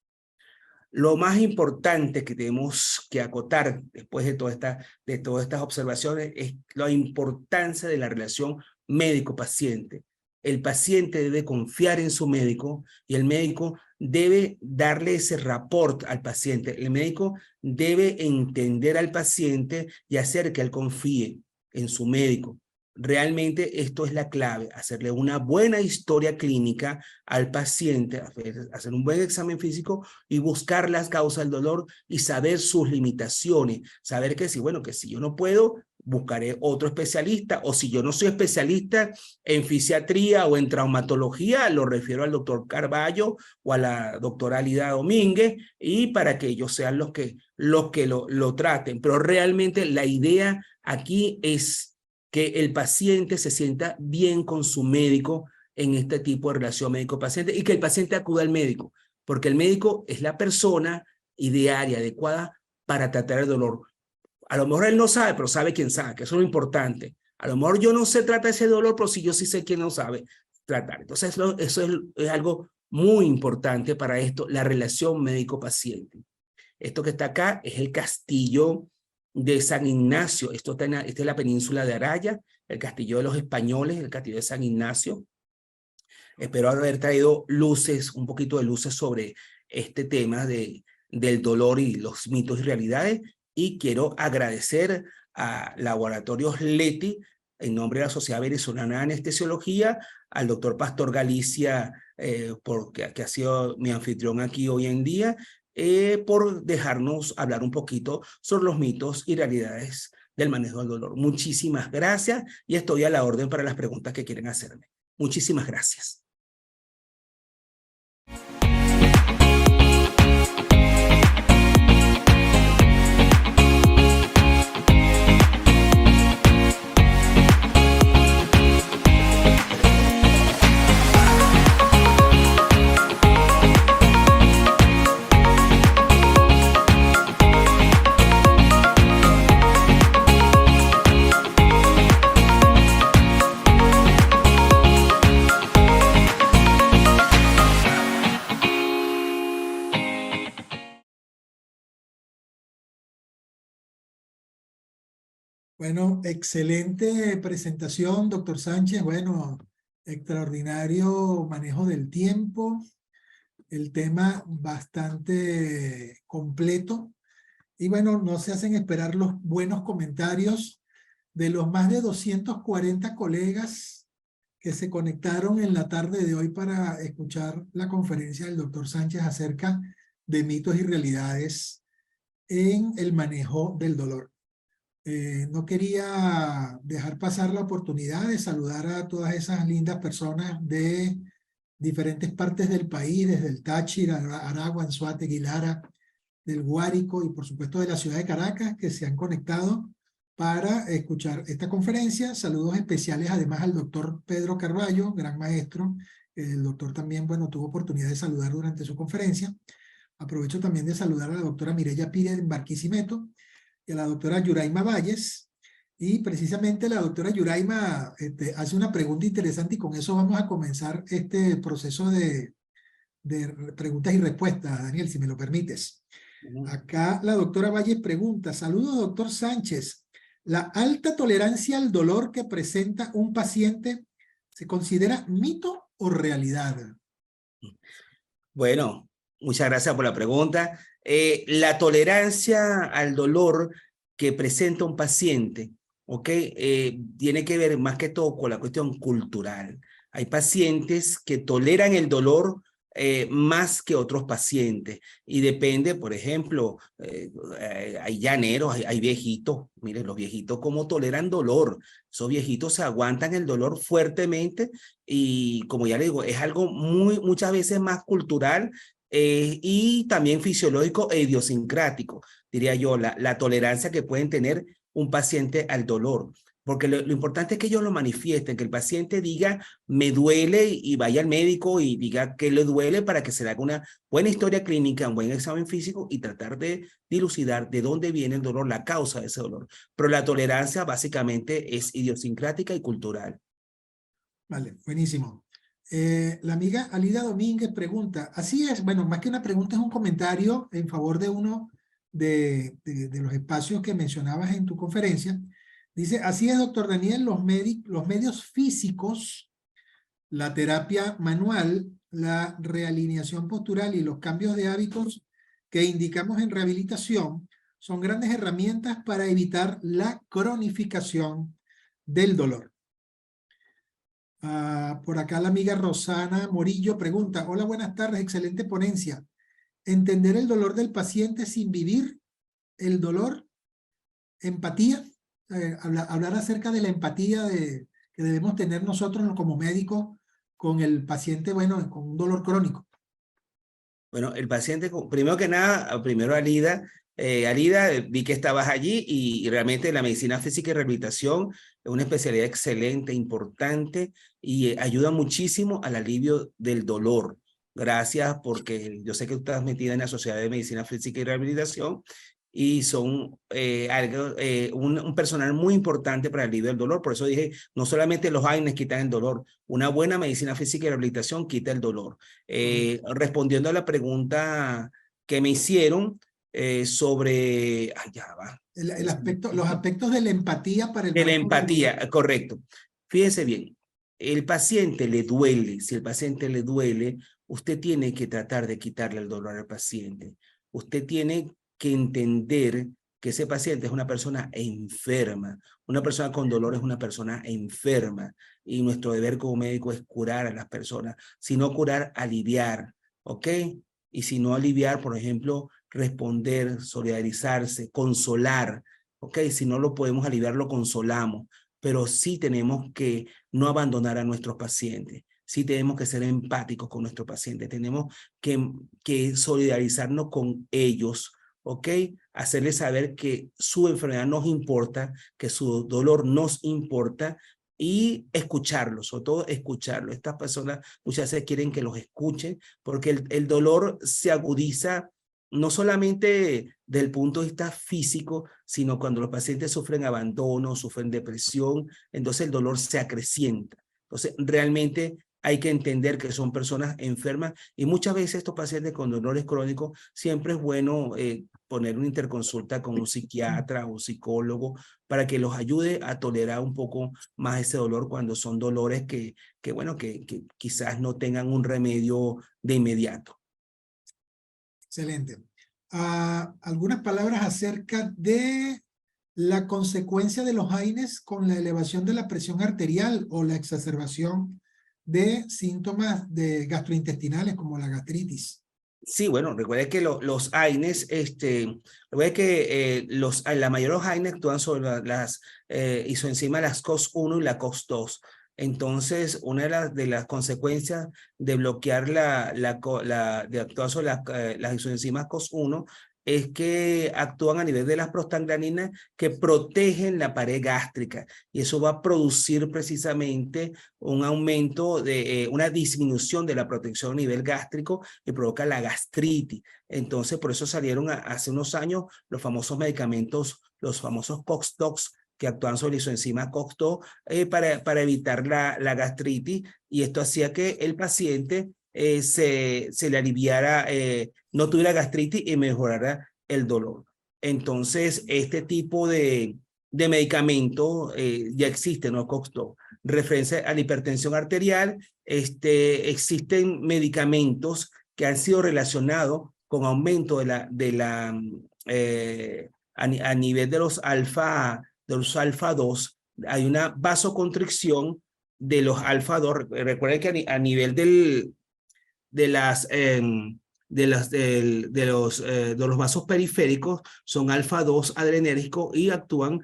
Lo más importante que tenemos que acotar después de todas estas observaciones es la importancia de la relación médico-paciente. El paciente debe confiar en su médico y el médico debe darle ese rapport al paciente. El médico debe entender al paciente y hacer que él confíe en su médico. Realmente esto es la clave, hacerle una buena historia clínica al paciente, hacer un buen examen físico y buscar las causas del dolor y saber sus limitaciones, saber que si yo no puedo, buscaré otro especialista, o si yo no soy especialista en fisiatría o en traumatología, lo refiero al doctor Carballo o a la doctora Alida Domínguez, y para que ellos sean los que lo traten. Pero realmente la idea aquí es que el paciente se sienta bien con su médico en este tipo de relación médico-paciente y que el paciente acuda al médico, porque el médico es la persona ideal y adecuada para tratar el dolor. A lo mejor él no sabe, pero sabe quién sabe, que eso es lo importante. A lo mejor yo no sé tratar ese dolor, pero si yo sí sé quién no sabe tratar. Entonces eso es algo muy importante para esto, la relación médico-paciente. Esto que está acá es el castillo de San Ignacio. Esta es la península de Araya, el castillo de los españoles, el castillo de San Ignacio. Espero haber traído un poquito de luces sobre este tema del dolor y los mitos y realidades. Y quiero agradecer a Laboratorios Leti, en nombre de la Sociedad Venezolana de Anestesiología, al doctor Pastor Galicia, que ha sido mi anfitrión aquí hoy en día, por dejarnos hablar un poquito sobre los mitos y realidades del manejo del dolor. Muchísimas gracias y estoy a la orden para las preguntas que quieren hacerme. Muchísimas gracias. Bueno, excelente presentación, doctor Sánchez. Bueno, extraordinario manejo del tiempo. El tema bastante completo. Y bueno, no se hacen esperar los buenos comentarios de los más de 240 colegas que se conectaron en la tarde de hoy para escuchar la conferencia del doctor Sánchez acerca de mitos y realidades en el manejo del dolor. No quería dejar pasar la oportunidad de saludar a todas esas lindas personas de diferentes partes del país, desde el Táchira, Aragua, Anzoátegui, Lara, del Guárico y por supuesto de la ciudad de Caracas, que se han conectado para escuchar esta conferencia. Saludos especiales además al doctor Pedro Carballo, gran maestro. El doctor también, bueno, tuvo oportunidad de saludar durante su conferencia. Aprovecho también de saludar a la doctora Mireya Pires en Barquisimeto y a la doctora Yuraima Valles. Y precisamente la doctora Yuraima hace una pregunta interesante y con eso vamos a comenzar este proceso de preguntas y respuestas, Daniel, si me lo permites. Acá la doctora Valles pregunta, saludos doctor Sánchez, ¿la alta tolerancia al dolor que presenta un paciente se considera mito o realidad? Bueno, muchas gracias por la pregunta. La tolerancia al dolor que presenta un paciente, ¿ok? Tiene que ver más que todo con la cuestión cultural. Hay pacientes que toleran el dolor más que otros pacientes y depende, por ejemplo, hay llaneros, hay viejitos, miren los viejitos cómo toleran dolor. Esos viejitos se aguantan el dolor fuertemente y como ya le digo, es algo muchas veces más cultural y también fisiológico e idiosincrático, diría yo, la tolerancia que pueden tener un paciente al dolor. Porque lo importante es que ellos lo manifiesten, que el paciente diga, me duele y vaya al médico y diga que le duele para que se le haga una buena historia clínica, un buen examen físico y tratar de dilucidar de dónde viene el dolor, la causa de ese dolor. Pero la tolerancia básicamente es idiosincrática y cultural. Vale, buenísimo. La amiga Alida Domínguez pregunta, así es, bueno, más que una pregunta es un comentario en favor de uno de los espacios que mencionabas en tu conferencia. Dice, así es, doctor Daniel, los medios físicos, la terapia manual, la realineación postural y los cambios de hábitos que indicamos en rehabilitación son grandes herramientas para evitar la cronificación del dolor. Por acá la amiga Rosana Morillo pregunta, hola, buenas tardes, excelente ponencia. ¿Entender el dolor del paciente sin vivir el dolor? ¿Empatía? Hablar acerca de la empatía que debemos tener nosotros como médicos con el paciente, bueno, con un dolor crónico. Bueno, el paciente, primero que nada, primero Alida, vi que estabas allí y realmente la medicina física y rehabilitación es una especialidad excelente, importante y ayuda muchísimo al alivio del dolor. Gracias porque yo sé que tú estás metida en la Sociedad de Medicina Física y Rehabilitación y son un personal muy importante para el alivio del dolor. Por eso dije, no solamente los AINES quitan el dolor, una buena medicina física y rehabilitación quita el dolor. Respondiendo a la pregunta que me hicieron sobre... Ay, ya va. Los aspectos de la empatía para el De la manejo del dolor. empatía, correcto. Fíjese bien, el paciente le duele, si el paciente le duele, usted tiene que tratar de quitarle el dolor al paciente. Usted tiene que entender que ese paciente es una persona enferma. Una persona con dolor es una persona enferma. Y nuestro deber como médico es curar a las personas. Si no curar, aliviar, ¿ok? Y si no aliviar, por ejemplo, responder, solidarizarse, consolar, ¿ok? Si no lo podemos aliviar, lo consolamos. Pero sí tenemos que no abandonar a nuestros pacientes. Sí tenemos que ser empáticos con nuestros pacientes. Tenemos que solidarizarnos con ellos, ¿ok? Hacerles saber que su enfermedad nos importa, que su dolor nos importa y escucharlos, sobre todo escucharlos. Estas personas muchas veces quieren que los escuchen porque el dolor se agudiza no solamente del punto de vista físico, sino cuando los pacientes sufren abandono, sufren depresión, entonces el dolor se acrecienta. Entonces, realmente hay que entender que son personas enfermas y muchas veces estos pacientes con dolores crónicos siempre es bueno poner una interconsulta con un psiquiatra o psicólogo para que los ayude a tolerar un poco más ese dolor cuando son dolores que quizás no tengan un remedio de inmediato. Excelente. Algunas palabras acerca de la consecuencia de los AINES con la elevación de la presión arterial o la exacerbación de síntomas gastrointestinales como la gastritis. Sí, bueno, recuerde que los AINES, recuerde que la mayoría de los AINES actúan sobre las isoenzimas, las COX-1 y la COX-2. Entonces, una de las consecuencias de bloquear de actuar sobre las isoenzimas COX-1 es que actúan a nivel de las prostaglandinas que protegen la pared gástrica, y eso va a producir precisamente un aumento una disminución de la protección a nivel gástrico y provoca la gastritis. Entonces, por eso salieron hace unos años los famosos medicamentos, los famosos COX-2, que actúan sobre isoenzima COX-2 para evitar la gastritis, y esto hacía que el paciente se le aliviara, no tuviera gastritis y mejorara el dolor. Entonces, este tipo de medicamento ya existe, ¿no? COX-2. Referencia a la hipertensión arterial, existen medicamentos que han sido relacionados con aumento a nivel de los alfa 2. Hay una vasoconstricción de los alfa 2. Recuerden que a nivel de los vasos periféricos son alfa 2 adrenérgicos y actúan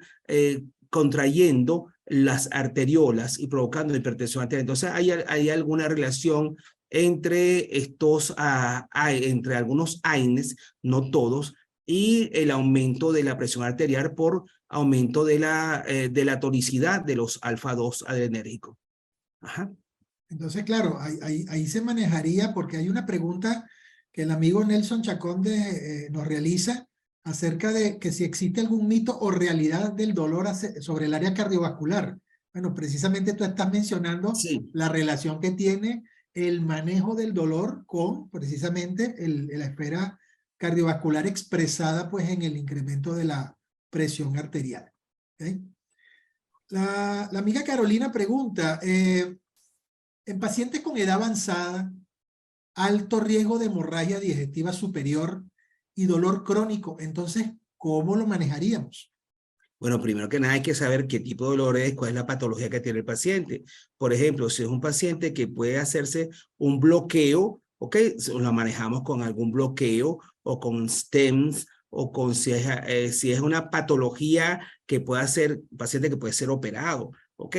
contrayendo las arteriolas y provocando hipertensión arterial. Entonces hay alguna relación entre entre algunos AINES, no todos, y el aumento de la presión arterial por aumento de la tonicidad de los alfa 2 adrenérgicos. Ajá. Entonces, claro, ahí se manejaría, porque hay una pregunta que el amigo Nelson Chacón nos realiza acerca de que si existe algún mito o realidad del dolor sobre el área cardiovascular. Bueno, precisamente tú estás mencionando la relación que tiene el manejo del dolor con precisamente la esfera cardiovascular expresada pues en el incremento de la presión arterial. ¿Okay? La amiga Carolina pregunta, en pacientes con edad avanzada, alto riesgo de hemorragia digestiva superior y dolor crónico, entonces, ¿cómo lo manejaríamos? Bueno, primero que nada hay que saber qué tipo de dolor es, cuál es la patología que tiene el paciente. Por ejemplo, si es un paciente que puede hacerse un bloqueo, ¿ok? Lo manejamos con algún bloqueo o con STEMS, o con si es una patología que pueda ser, un paciente que puede ser operado, ¿ok?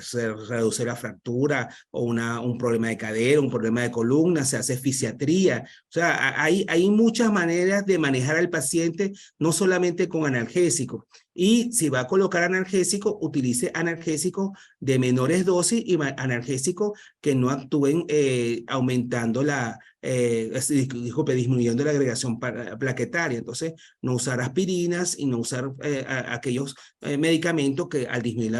Se reduce la fractura o un problema de cadera, un problema de columna, se hace fisiatría. O sea, hay muchas maneras de manejar al paciente, no solamente con analgésicos. Y si va a colocar analgésico, utilice analgésicos de menores dosis y analgésicos que no actúen aumentando disminuyendo la agregación plaquetaria. Entonces, no usar aspirinas y no usar aquellos medicamentos que al disminuir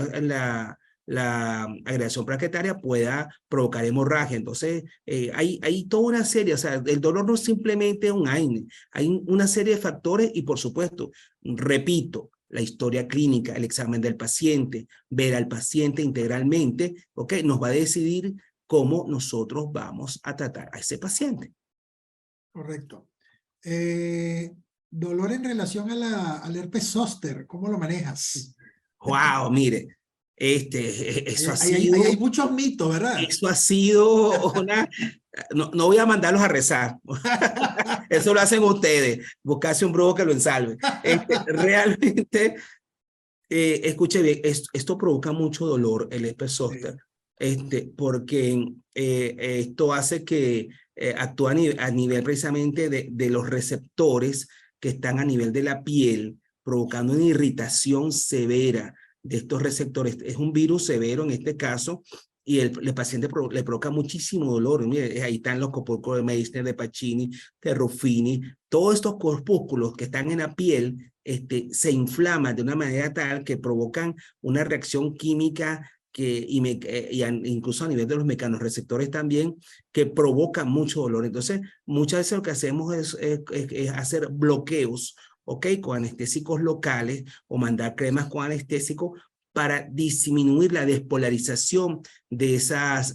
la agregación plaquetaria pueda provocar hemorragia. Entonces, hay toda una serie, o sea, el dolor no es simplemente un AINE, hay una serie de factores y, por supuesto, repito, la historia clínica, el examen del paciente, ver al paciente integralmente, ¿ok? Nos va a decidir cómo nosotros vamos a tratar a ese paciente. Correcto. Dolor en relación al herpes zóster, ¿cómo lo manejas? Wow, mire, eso ha sido... Hay muchos mitos, ¿verdad? Eso ha sido una... No voy a mandarlos a rezar. Eso lo hacen ustedes. Buscarse un brujo que lo ensalve. Realmente, escuche bien, esto provoca mucho dolor, el herpes zóster, porque esto hace que actúa a nivel precisamente de los receptores que están a nivel de la piel, provocando una irritación severa de estos receptores. Es un virus severo en este caso, y el paciente le provoca muchísimo dolor. Mire, ahí están los corpúsculos de Meissner, de Pacini, de Ruffini. Todos estos corpúsculos que están en la piel se inflaman de una manera tal que provocan una reacción química incluso a nivel de los mecanorreceptores también, que provocan mucho dolor. Entonces, muchas veces lo que hacemos es hacer bloqueos, ¿ok? Con anestésicos locales o mandar cremas con anestésico para disminuir la despolarización de esas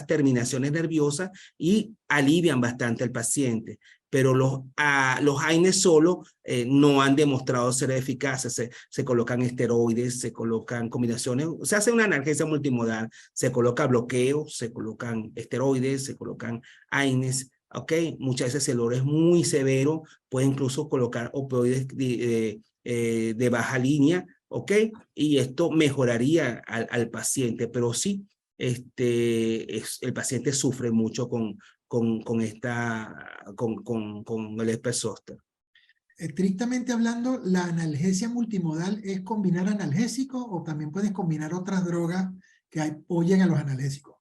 terminaciones nerviosas y alivian bastante al paciente. Pero los AINES solo no han demostrado ser eficaces. Se colocan esteroides, se colocan combinaciones, se hace una analgesia multimodal, se coloca bloqueo, se colocan esteroides, se colocan AINES, ¿ok? Muchas veces el dolor es muy severo, puede incluso colocar opioides de baja línea, ¿ok? Y esto mejoraría al paciente, pero sí, el paciente sufre mucho con el Espersoft. Estrictamente hablando, ¿la analgesia multimodal es combinar analgésicos o también puedes combinar otras drogas que apoyen a los analgésicos?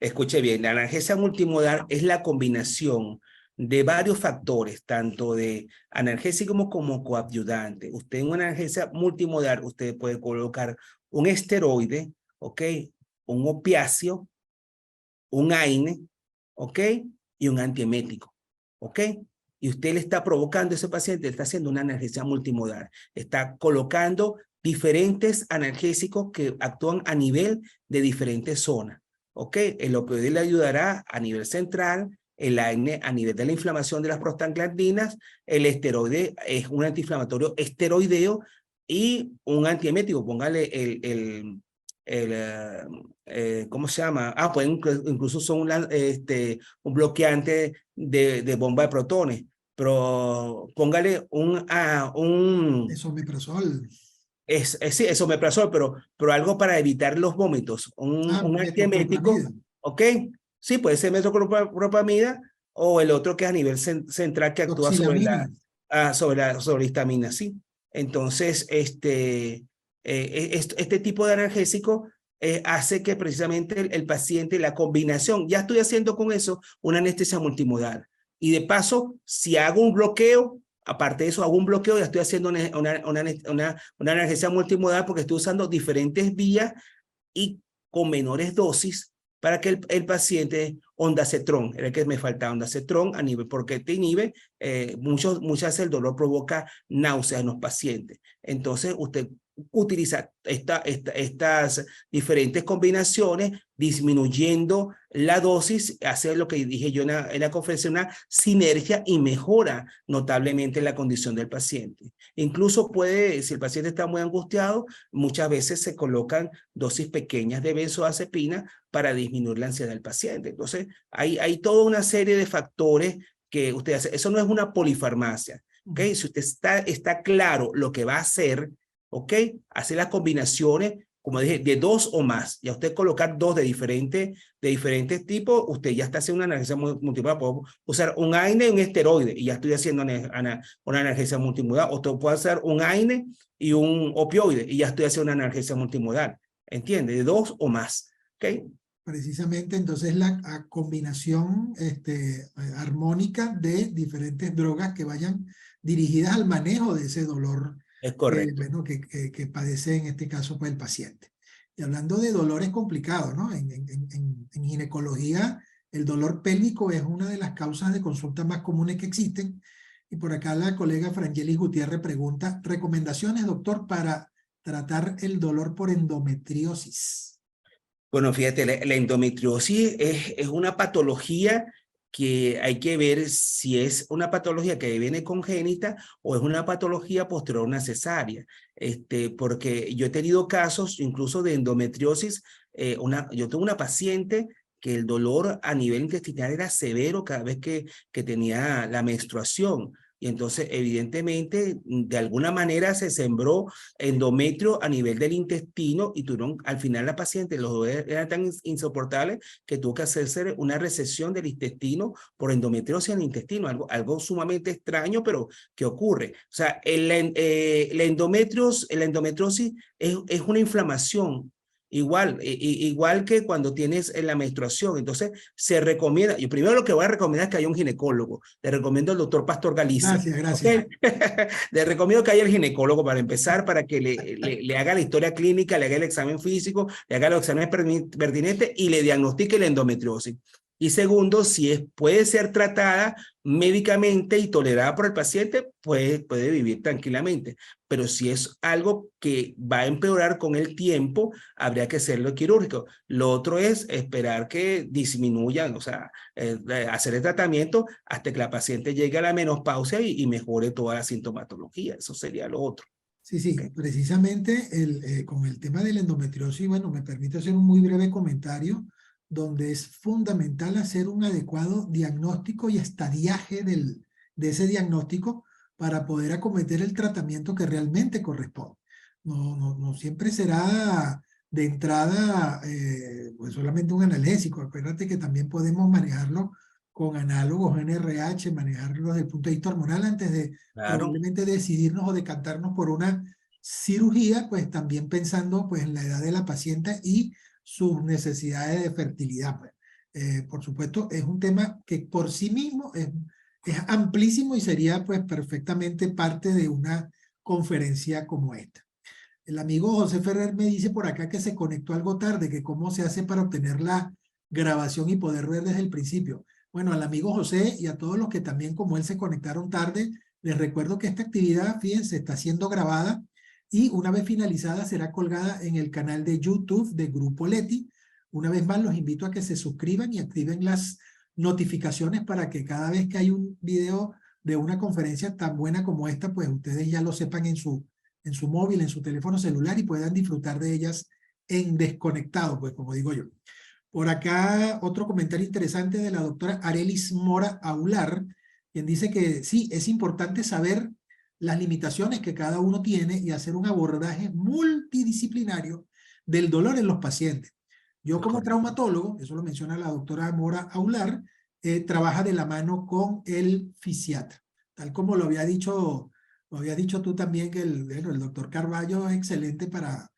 Escuche bien, la analgesia multimodal es la combinación de varios factores, tanto de analgésico como coadyuvante. Usted en una analgesia multimodal, usted puede colocar un esteroide, ¿ok? Un opiáceo, un AINE, ¿ok? Y un antiemético, ¿ok? Y usted le está provocando a ese paciente, está haciendo una analgesia multimodal. Está colocando diferentes analgésicos que actúan a nivel de diferentes zonas, ¿ok? El opioide le ayudará a nivel central, el AINE a nivel de la inflamación de las prostaglandinas, el esteroide es un antiinflamatorio esteroideo y un antiemético, póngale ¿cómo se llama? Pues incluso son un bloqueante de bomba de protones, pero póngale Esomeprazol. Sí, esomeprazol, pero algo para evitar los vómitos, un antiemético, Metoclopramida. ¿ok? Sí, puede ser metoclopramida o el otro que es a nivel central que actúa sobre Doxilamina. sobre la histamina, ¿sí? Entonces, este tipo de analgésico hace que precisamente el paciente, la combinación, ya estoy haciendo con eso una anestesia multimodal. Y de paso, si hago un bloqueo, aparte de eso, hago un bloqueo, ya estoy haciendo una analgesia multimodal porque estoy usando diferentes vías y con menores dosis para que el paciente, ondansetron, era el que me faltaba, ondansetron a nivel, porque te inhibe, muchas veces el dolor provoca náuseas en los pacientes. Entonces, usted utiliza estas diferentes combinaciones, disminuyendo la dosis, hace lo que dije yo en la conferencia, una sinergia y mejora notablemente la condición del paciente. Incluso si el paciente está muy angustiado, muchas veces se colocan dosis pequeñas de benzodiazepina para disminuir la ansiedad del paciente. Entonces, hay toda una serie de factores que usted hace. Eso no es una polifarmacia, ¿ok? Si usted está claro lo que va a hacer, ¿ok? Hacer las combinaciones, como dije, de 2 o más. Y a usted colocar 2 de diferentes tipos, usted ya está haciendo una analgesia multimodal. Puedo usar un AINE y un esteroide, y ya estoy haciendo una analgesia multimodal. O puedo hacer un AINE y un opioide, y ya estoy haciendo una analgesia multimodal. ¿Entiende? De 2 o más. ¿Ok? Precisamente, entonces la combinación armónica de diferentes drogas que vayan dirigidas al manejo de ese dolor Es correcto. bueno, que padece en este caso pues, el paciente. Y hablando de dolores complicados, ¿no? En ginecología, el dolor pélvico es una de las causas de consulta más comunes que existen. Y por acá la colega Frangelis Gutiérrez pregunta, recomendaciones, doctor, para tratar el dolor por endometriosis. Bueno, fíjate, la endometriosis es una patología que hay que ver si es una patología que viene congénita o es una patología posterior a una cesárea. Porque yo he tenido casos incluso de endometriosis. Yo tuve una paciente que el dolor a nivel intestinal era severo cada vez que tenía la menstruación. Y entonces, evidentemente, de alguna manera se sembró endometrio a nivel del intestino y al final la paciente, los dolores eran tan insoportables que tuvo que hacerse una resección del intestino por endometriosis en el intestino, algo sumamente extraño, pero que ocurre. O sea, la endometriosis es una inflamación igual que cuando tienes la menstruación. Entonces, se recomienda, y primero lo que voy a recomendar es que haya un ginecólogo. Le recomiendo al doctor Pastor Galicia. Gracias, gracias. ¿Okay? Le recomiendo que haya el ginecólogo para empezar, para que le haga la historia clínica, le haga el examen físico, le haga los exámenes pertinentes y le diagnostique la endometriosis. Y segundo, si puede ser tratada médicamente y tolerada por el paciente, puede vivir tranquilamente. Pero si es algo que va a empeorar con el tiempo, habría que hacerlo quirúrgico. Lo otro es esperar que disminuyan, o sea, hacer el tratamiento hasta que la paciente llegue a la menopausia y mejore toda la sintomatología. Eso sería lo otro. Sí, sí, Okay. precisamente con el tema de la endometriosis, bueno, me permite hacer un muy breve comentario donde es fundamental hacer un adecuado diagnóstico y estadiaje de ese diagnóstico para poder acometer el tratamiento que realmente corresponde. No siempre será de entrada pues solamente un analgésico. Acuérdate que también podemos manejarlo con análogos NRH, manejarlo desde el punto de vista hormonal antes de probablemente decidirnos o decantarnos por una cirugía, pues también pensando pues en la edad de la paciente y sus necesidades de fertilidad. Pues. Por supuesto, es un tema que por sí mismo es amplísimo y sería pues perfectamente parte de una conferencia como esta. El amigo José Ferrer me dice por acá que se conectó algo tarde, que cómo se hace para obtener la grabación y poder ver desde el principio. Bueno, al amigo José y a todos los que también como él se conectaron tarde, les recuerdo que esta actividad, fíjense, está siendo grabada y una vez finalizada será colgada en el canal de YouTube de Grupo Leti. Una vez más los invito a que se suscriban y activen las notificaciones para que cada vez que hay un video de una conferencia tan buena como esta, pues ustedes ya lo sepan en su móvil, en su teléfono celular y puedan disfrutar de ellas en desconectado, pues como digo yo. Por acá otro comentario interesante de la doctora Arelis Mora Aular, quien dice que sí, es importante saber las limitaciones que cada uno tiene y hacer un abordaje multidisciplinario del dolor en los pacientes. Yo como traumatólogo, eso lo menciona la doctora Mora Aular, trabaja de la mano con el fisiatra, tal como lo había dicho tú también, que el doctor Carballo es excelente para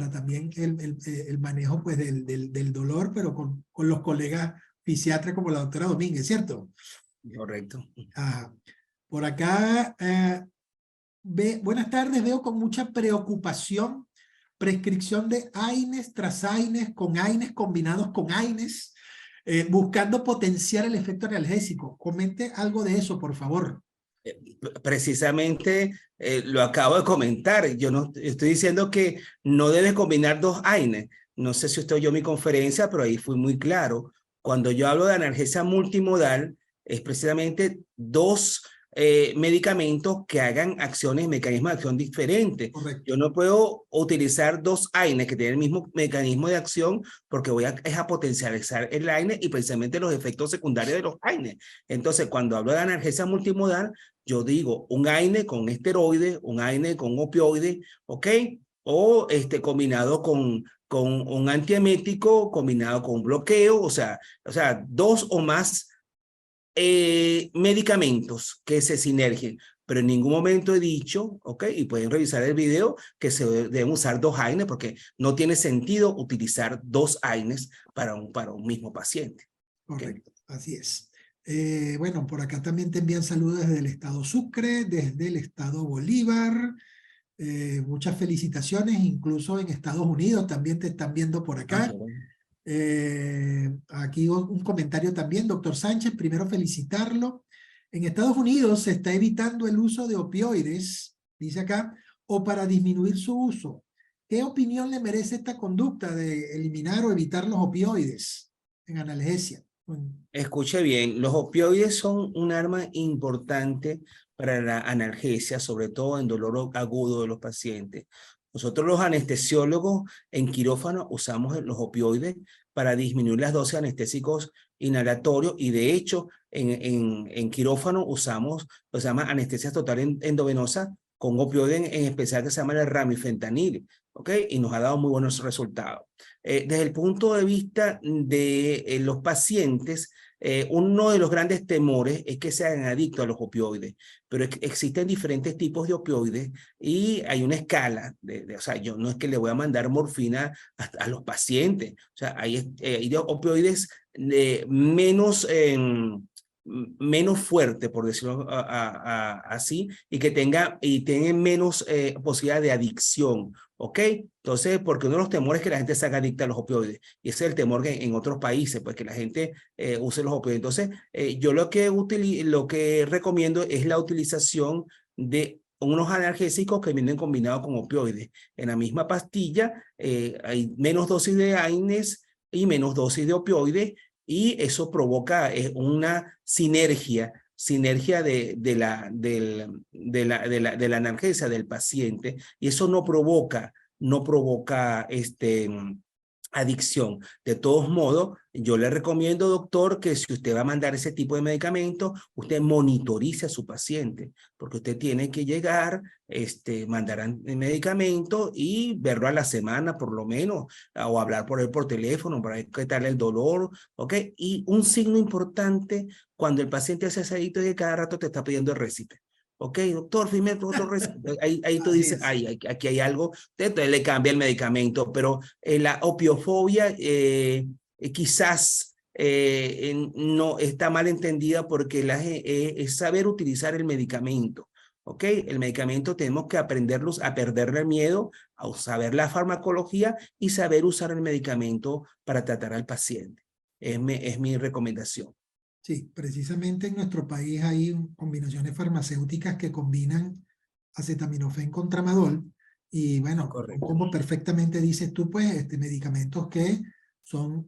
también el manejo pues, del dolor, pero con los colegas fisiatras como la doctora Domínguez, ¿cierto? Correcto. Por acá, buenas tardes, veo con mucha preocupación prescripción de AINES tras AINES, con AINES combinados con AINES, buscando potenciar el efecto analgésico. Comente algo de eso, por favor. Precisamente lo acabo de comentar. Yo no estoy diciendo que no debes combinar dos AINES. No sé si usted oyó mi conferencia, pero ahí fui muy claro. Cuando yo hablo de analgesia multimodal, es precisamente dos medicamentos que hagan acciones, mecanismos de acción diferentes. Correcto. Yo no puedo utilizar dos AINES que tienen el mismo mecanismo de acción porque es a potencializar el AINES y precisamente los efectos secundarios de los AINES. Entonces, cuando hablo de analgesia multimodal, yo digo un AINE con esteroide, un AINE con opioide, ¿ok? O combinado con un antiemético, combinado con bloqueo, o sea, dos o más medicamentos que se sinergien, pero en ningún momento he dicho, ¿ok? Y pueden revisar el video, que se deben usar dos AINES porque no tiene sentido utilizar dos AINES para un mismo paciente. Correcto, ¿okay? Así es. Bueno, por acá también te envían saludos desde el estado Sucre, desde el estado Bolívar. Muchas felicitaciones, incluso en Estados Unidos también te están viendo por acá. Aquí un comentario también, doctor Sánchez, primero felicitarlo. En Estados Unidos se está evitando el uso de opioides, dice acá, o para disminuir su uso. ¿Qué opinión le merece esta conducta de eliminar o evitar los opioides en analgesia? Escuche bien, los opioides son un arma importante para la analgesia, sobre todo en dolor agudo de los pacientes. Nosotros los anestesiólogos en quirófano usamos los opioides para disminuir las dosis de anestésicos inhalatorios y de hecho en quirófano usamos lo que se llama anestesia total endovenosa con opioides en especial que se llama el ramifentanil, ¿ok? Y nos ha dado muy buenos resultados. Desde el punto de vista de los pacientes, uno de los grandes temores es que sean adictos a los opioides, pero existen diferentes tipos de opioides y hay una escala. O sea, yo no es que le voy a mandar morfina a los pacientes. O sea, hay opioides menos... menos fuerte, por decirlo así, y que tengan menos posibilidad de adicción, ¿ok? Entonces, porque uno de los temores es que la gente se haga adicta a los opioides, y ese es el temor que en otros países, pues que la gente use los opioides. Entonces, yo lo que recomiendo es la utilización de unos analgésicos que vienen combinados con opioides. En la misma pastilla hay menos dosis de AINES y menos dosis de opioides, y eso provoca una sinergia de la analgesia del paciente, y eso no provoca adicción. De todos modos, yo le recomiendo, doctor, que si usted va a mandar ese tipo de medicamentos, usted monitorice a su paciente, porque usted tiene que llegar, mandar el medicamento y verlo a la semana por lo menos, o hablar por él por teléfono para ver qué tal el dolor, ¿ok? Y un signo importante cuando el paciente hace ese adicto es que cada rato te está pidiendo el récipe. Ok, doctor, firme otro récipe. Ahí tú dices, ay, aquí hay algo, entonces le cambia el medicamento, pero la opiofobia quizás no está mal entendida porque es saber utilizar el medicamento. ¿Ok? El medicamento tenemos que aprenderlos a perderle el miedo, a saber la farmacología y saber usar el medicamento para tratar al paciente. Es mi recomendación. Sí, precisamente en nuestro país hay combinaciones farmacéuticas que combinan acetaminofén con tramadol y bueno, Correcto. como perfectamente dices tú, pues medicamentos que son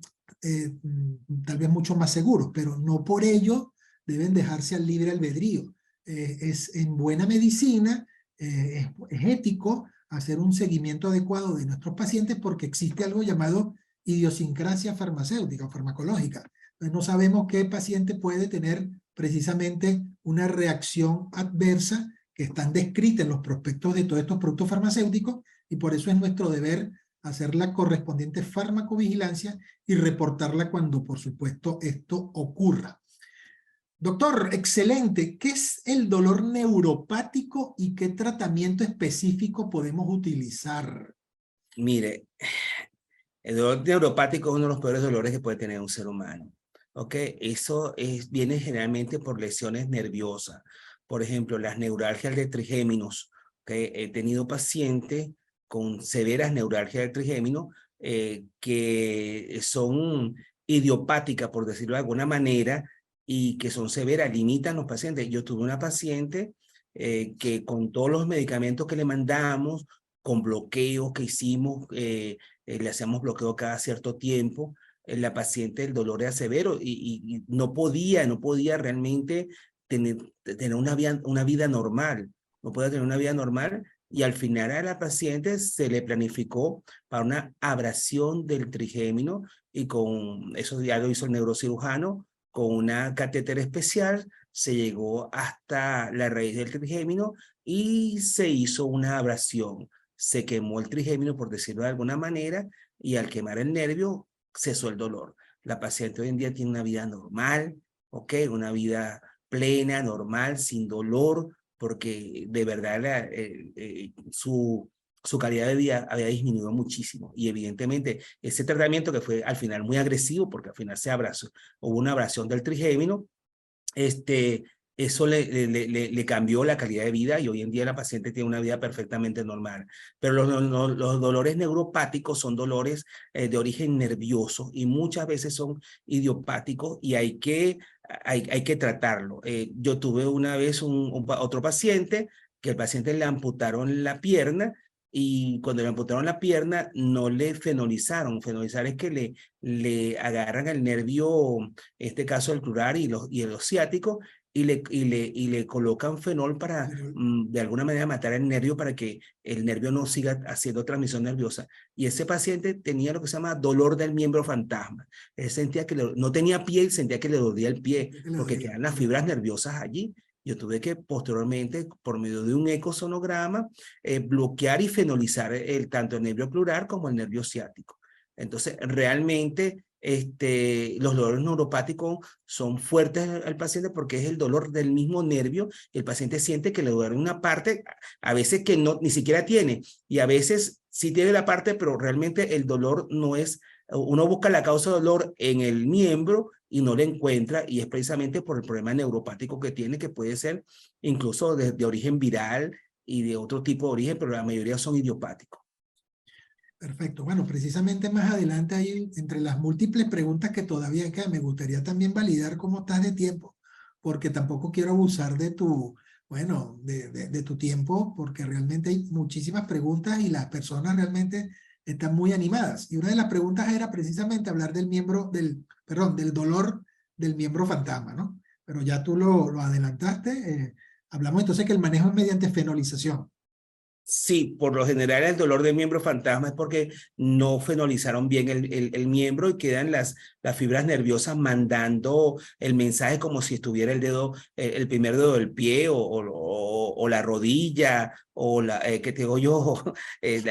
tal vez mucho más seguros, pero no por ello deben dejarse al libre albedrío. Es en buena medicina, es ético hacer un seguimiento adecuado de nuestros pacientes porque existe algo llamado idiosincrasia farmacéutica o farmacológica. Entonces no sabemos qué paciente puede tener precisamente una reacción adversa que están descritas en los prospectos de todos estos productos farmacéuticos y por eso es nuestro deber hacer la correspondiente farmacovigilancia y reportarla cuando, por supuesto, esto ocurra. Doctor, excelente. ¿Qué es el dolor neuropático y qué tratamiento específico podemos utilizar? Mire, el dolor neuropático es uno de los peores dolores que puede tener un ser humano. ¿Ok? Eso viene generalmente por lesiones nerviosas. Por ejemplo, las neuralgias de trigéminos. ¿Okay? He tenido pacientes con severas neuralgias de trigémino que son idiopáticas, por decirlo de alguna manera, y que son severas, limitan los pacientes. Yo tuve una paciente que con todos los medicamentos que le mandamos, con bloqueos que hicimos, le hacíamos bloqueo cada cierto tiempo, la paciente el dolor era severo y no podía realmente tener una vida normal, no podía tener una vida normal, y al final a la paciente se le planificó para una abrasión del trigémino, y con eso ya lo hizo el neurocirujano, con una catéter especial se llegó hasta la raíz del trigémino y se hizo una abrasión. Se quemó el trigémino, por decirlo de alguna manera, y al quemar el nervio cesó el dolor. La paciente hoy en día tiene una vida normal, ¿ok? Una vida plena, normal, sin dolor, porque de verdad su calidad de vida había disminuido muchísimo. Y evidentemente ese tratamiento que fue al final muy agresivo, porque al final hubo una abrasión del trigémino, eso le cambió la calidad de vida, y hoy en día la paciente tiene una vida perfectamente normal. Pero los dolores neuropáticos son dolores de origen nervioso y muchas veces son idiopáticos y hay que tratarlo. Yo tuve una vez otro paciente que el paciente le amputaron la pierna, y cuando le amputaron la pierna no le fenolizaron. Fenolizar es que le agarran el nervio, en este caso el crurar y el ciático, y le colocan fenol para de alguna manera matar el nervio, para que el nervio no siga haciendo transmisión nerviosa. Y ese paciente tenía lo que se llama dolor del miembro fantasma. Él sentía que no tenía pie y sentía que le dolía el pie porque quedan las fibras nerviosas allí. Yo tuve que posteriormente, por medio de un ecosonograma, bloquear y fenolizar tanto el nervio crurar como el nervio ciático. Entonces, realmente los dolores neuropáticos son fuertes al paciente porque es el dolor del mismo nervio. El paciente siente que le duele una parte, a veces que no, ni siquiera tiene, y a veces sí tiene la parte, pero realmente el dolor no es, uno busca la causa del dolor en el miembro y no la encuentra, y es precisamente por el problema neuropático que tiene, que puede ser incluso de origen viral y de otro tipo de origen, pero la mayoría son idiopáticos. Perfecto. Bueno, precisamente más adelante ahí, entre las múltiples preguntas que todavía quedan, me gustaría también validar cómo estás de tiempo, porque tampoco quiero abusar de tu, bueno, de tu tiempo, porque realmente hay muchísimas preguntas y las personas realmente están muy animadas. Y una de las preguntas era precisamente hablar del miembro, perdón, del dolor del miembro fantasma, ¿no? Pero ya tú lo adelantaste. Hablamos entonces que el manejo es mediante fenolización. Sí, por lo general el dolor de miembro fantasma es porque no fenolizaron bien el miembro y quedan las fibras nerviosas mandando el mensaje como si estuviera el dedo, el primer dedo del pie o la rodilla o ¿qué te digo yo?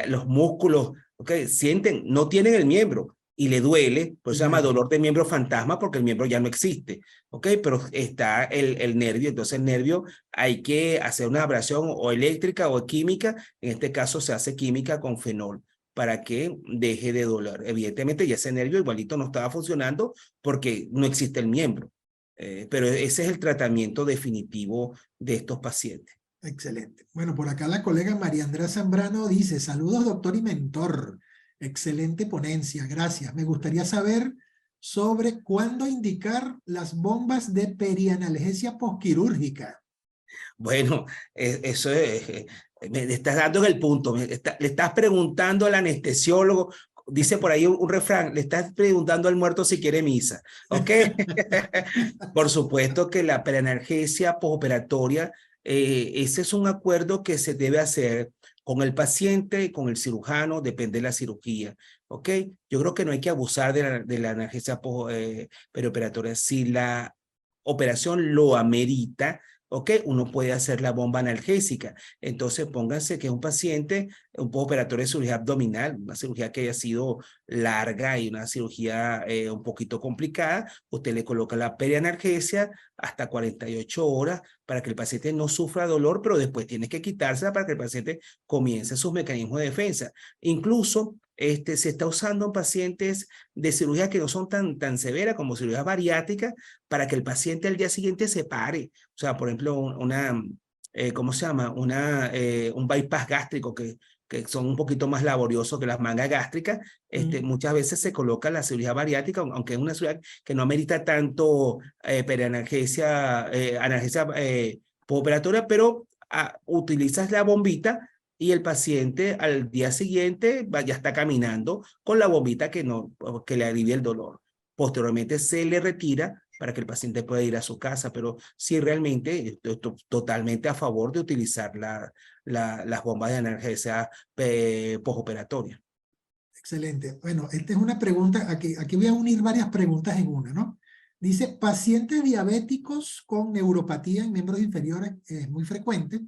Los músculos, ¿okay? Sienten, no tienen el miembro y le duele, por eso se llama dolor de miembro fantasma porque el miembro ya no existe, ¿ok? Pero está el nervio, entonces el nervio hay que hacer una abrasión o eléctrica o química. En este caso se hace química con fenol para que deje de doler. Evidentemente ya ese nervio igualito no estaba funcionando porque no existe el miembro. Pero ese es el tratamiento definitivo de estos pacientes. Excelente. Bueno, por acá la colega María Andrea Zambrano dice, saludos doctor y mentor. Excelente ponencia, gracias. Me gustaría saber sobre cuándo indicar las bombas de perianalgesia posquirúrgica. Bueno, eso es, me estás dando en el punto, le estás preguntando al anestesiólogo, dice por ahí un refrán, le estás preguntando al muerto si quiere misa, ¿ok? Por supuesto que la preanalgesia postoperatoria, ese es un acuerdo que se debe hacer con el paciente y con el cirujano, depende de la cirugía, ¿ok? Yo creo que no hay que abusar de la analgesia perioperatoria. Si la operación lo amerita, ¿ok? Uno puede hacer la bomba analgésica. Entonces, pónganse que es un paciente, un postoperatorio de cirugía abdominal, una cirugía que haya sido larga y una cirugía un poquito complicada, usted le coloca la perianalgesia hasta 48 horas para que el paciente no sufra dolor, pero después tiene que quitársela para que el paciente comience sus mecanismos de defensa. Incluso se está usando en pacientes de cirugía que no son tan severas como cirugía bariátrica para que el paciente al día siguiente se pare. O sea, por ejemplo, ¿cómo se llama? Un bypass gástrico que son un poquito más laboriosos que las mangas gástricas. Muchas veces se coloca la cirugía bariátrica, aunque es una cirugía que no amerita tanto perianalgesia, analgesia postoperatoria, pero utilizas la bombita y el paciente al día siguiente ya está caminando con la bombita que le alivia el dolor. Posteriormente se le retira para que el paciente pueda ir a su casa, pero sí realmente estoy totalmente a favor de utilizar las bombas de analgesia postoperatoria. Excelente. Bueno, esta es una pregunta, aquí voy a unir varias preguntas en una, ¿no? Dice, pacientes diabéticos con neuropatía en miembros inferiores es muy frecuente.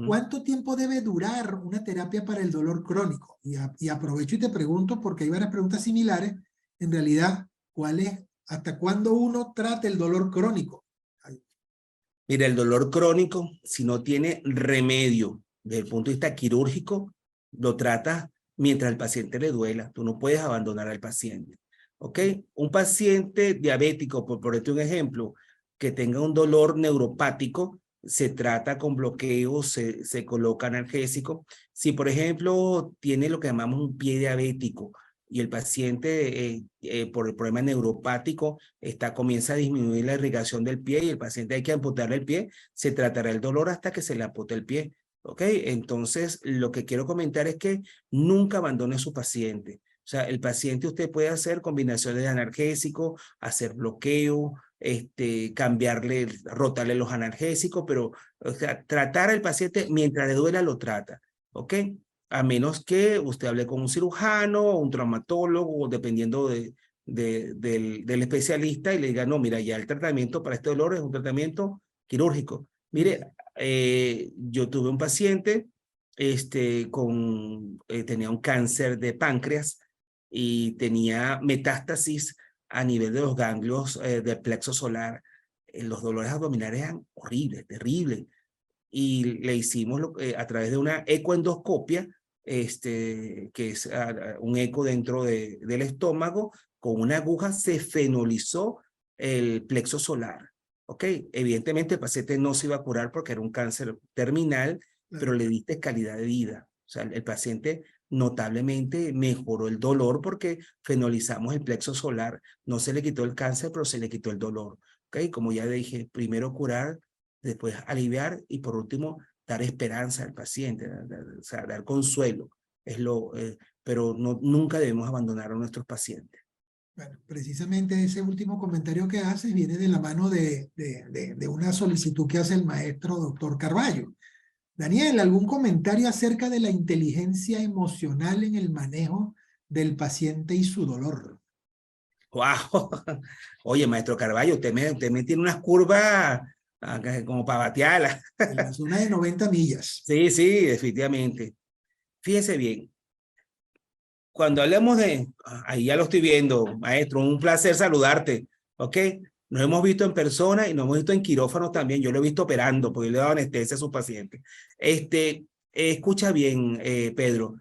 ¿Cuánto tiempo debe durar una terapia para el dolor crónico? Y aprovecho y te pregunto, porque hay varias preguntas similares, en realidad, ¿hasta cuándo uno trata el dolor crónico? Mira, el dolor crónico, si no tiene remedio desde el punto de vista quirúrgico, lo tratas mientras el paciente le duela. Tú no puedes abandonar al paciente. ¿Ok? Un paciente diabético, por ponerte un ejemplo, que tenga un dolor neuropático, se trata con bloqueo, se coloca analgésico. Si, por ejemplo, tiene lo que llamamos un pie diabético y el paciente, por el problema neuropático, comienza a disminuir la irrigación del pie y el paciente hay que amputarle el pie, se tratará el dolor hasta que se le ampute el pie. ¿Ok? Entonces, lo que quiero comentar es que nunca abandone a su paciente. O sea, el paciente usted puede hacer combinaciones de analgésicos, hacer bloqueo, cambiarle, rotarle los analgésicos, pero o sea, tratar al paciente mientras le duela lo trata. ¿Ok? A menos que usted hable con un cirujano o un traumatólogo, dependiendo del especialista y le diga, no, mira, ya el tratamiento para este dolor es un tratamiento quirúrgico. Mire, yo tuve un paciente tenía un cáncer de páncreas y tenía metástasis a nivel de los ganglios del plexo solar. Los dolores abdominales eran horribles, terribles. Y le hicimos a través de una ecoendoscopia, que es un eco dentro del estómago, con una aguja se fenolizó el plexo solar. ¿Ok? Evidentemente el paciente no se iba a curar porque era un cáncer terminal, pero le diste calidad de vida. O sea, el paciente notablemente mejoró el dolor porque fenolizamos el plexo solar. No se le quitó el cáncer, pero se le quitó el dolor. ¿Ok? Como ya dije, primero curar, después aliviar y por último dar esperanza al paciente, o sea, dar consuelo. Pero nunca debemos abandonar a nuestros pacientes. Bueno, precisamente ese último comentario que haces viene de la mano de una solicitud que hace el maestro doctor Carballo. Daniel, ¿algún comentario acerca de la inteligencia emocional en el manejo del paciente y su dolor? ¡Wow! Oye, maestro Carballo, usted me tiene unas curvas como para batearla. En la zona de 90 millas. Sí, sí, definitivamente. Fíjese bien. Cuando hablemos ahí ya lo estoy viendo, maestro, un placer saludarte, ¿ok? Nos hemos visto en persona y nos hemos visto en quirófano también. Yo lo he visto operando porque yo le he dado anestesia a sus pacientes. Escucha bien, Pedro.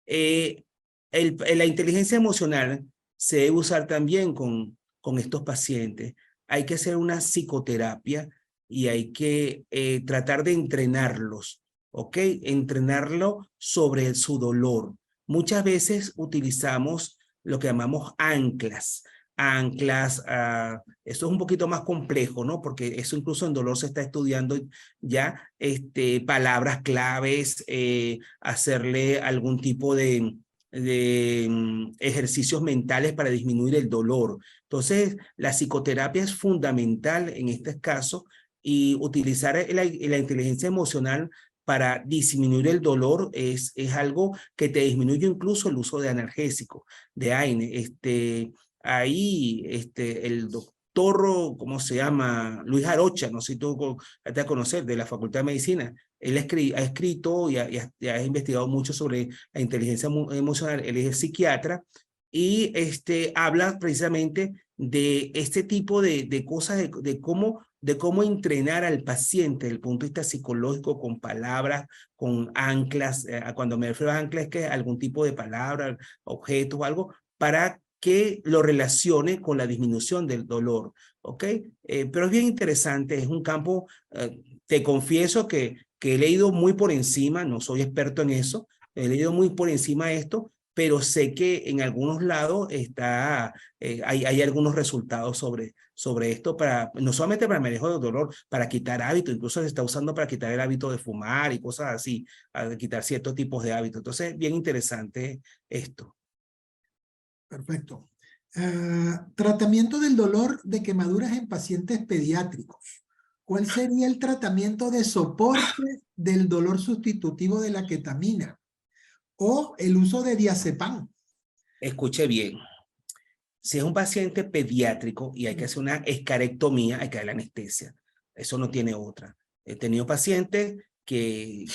La inteligencia emocional se debe usar también con estos pacientes. Hay que hacer una psicoterapia y hay que tratar de entrenarlos, ¿ok? Entrenarlo sobre su dolor. Muchas veces utilizamos lo que llamamos anclas. Esto es un poquito más complejo, ¿no? Porque eso incluso en dolor se está estudiando ya, palabras claves, hacerle algún tipo de ejercicios mentales para disminuir el dolor. Entonces, la psicoterapia es fundamental en este caso y utilizar la inteligencia emocional para disminuir el dolor es algo que te disminuye incluso el uso de analgésico, de AINE. Ahí el doctor, ¿cómo se llama? Luis Arocha, no sé si tú te a conocer, de la Facultad de Medicina. Él ha escrito y ha investigado mucho sobre la inteligencia emocional. Él es psiquiatra y habla precisamente de este tipo de cosas, de cómo entrenar al paciente desde el punto de vista psicológico con palabras, con anclas. Cuando me refiero a anclas es que algún tipo de palabra, objeto o algo, para que lo relacione con la disminución del dolor, ¿ok? Pero es bien interesante, es un campo, te confieso que he leído muy por encima, no soy experto en eso, he leído muy por encima de esto, pero sé que en algunos lados hay algunos resultados sobre esto, no solamente para el manejo del dolor, para quitar hábitos, incluso se está usando para quitar el hábito de fumar y cosas así, a quitar ciertos tipos de hábitos. Entonces, bien interesante esto. Perfecto. Tratamiento del dolor de quemaduras en pacientes pediátricos. ¿Cuál sería el tratamiento de soporte del dolor sustitutivo de la ketamina? O el uso de diazepam. Escuche bien. Si es un paciente pediátrico y hay que hacer una escarectomía, hay que darle anestesia. Eso no tiene otra. He tenido pacientes que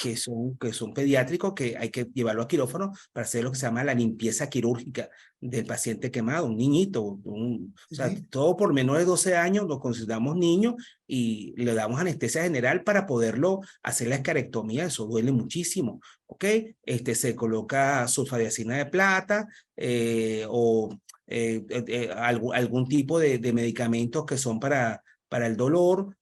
son pediátricos que hay que llevarlo a quirófano para hacer lo que se llama la limpieza quirúrgica del paciente quemado, un niñito. O sea, todo por menores de 12 años lo consideramos niño y le damos anestesia general para poderlo hacer la escarectomía. Eso duele muchísimo, ¿ok? Se coloca sulfadiazina de plata o algún tipo de medicamentos que son para el dolor,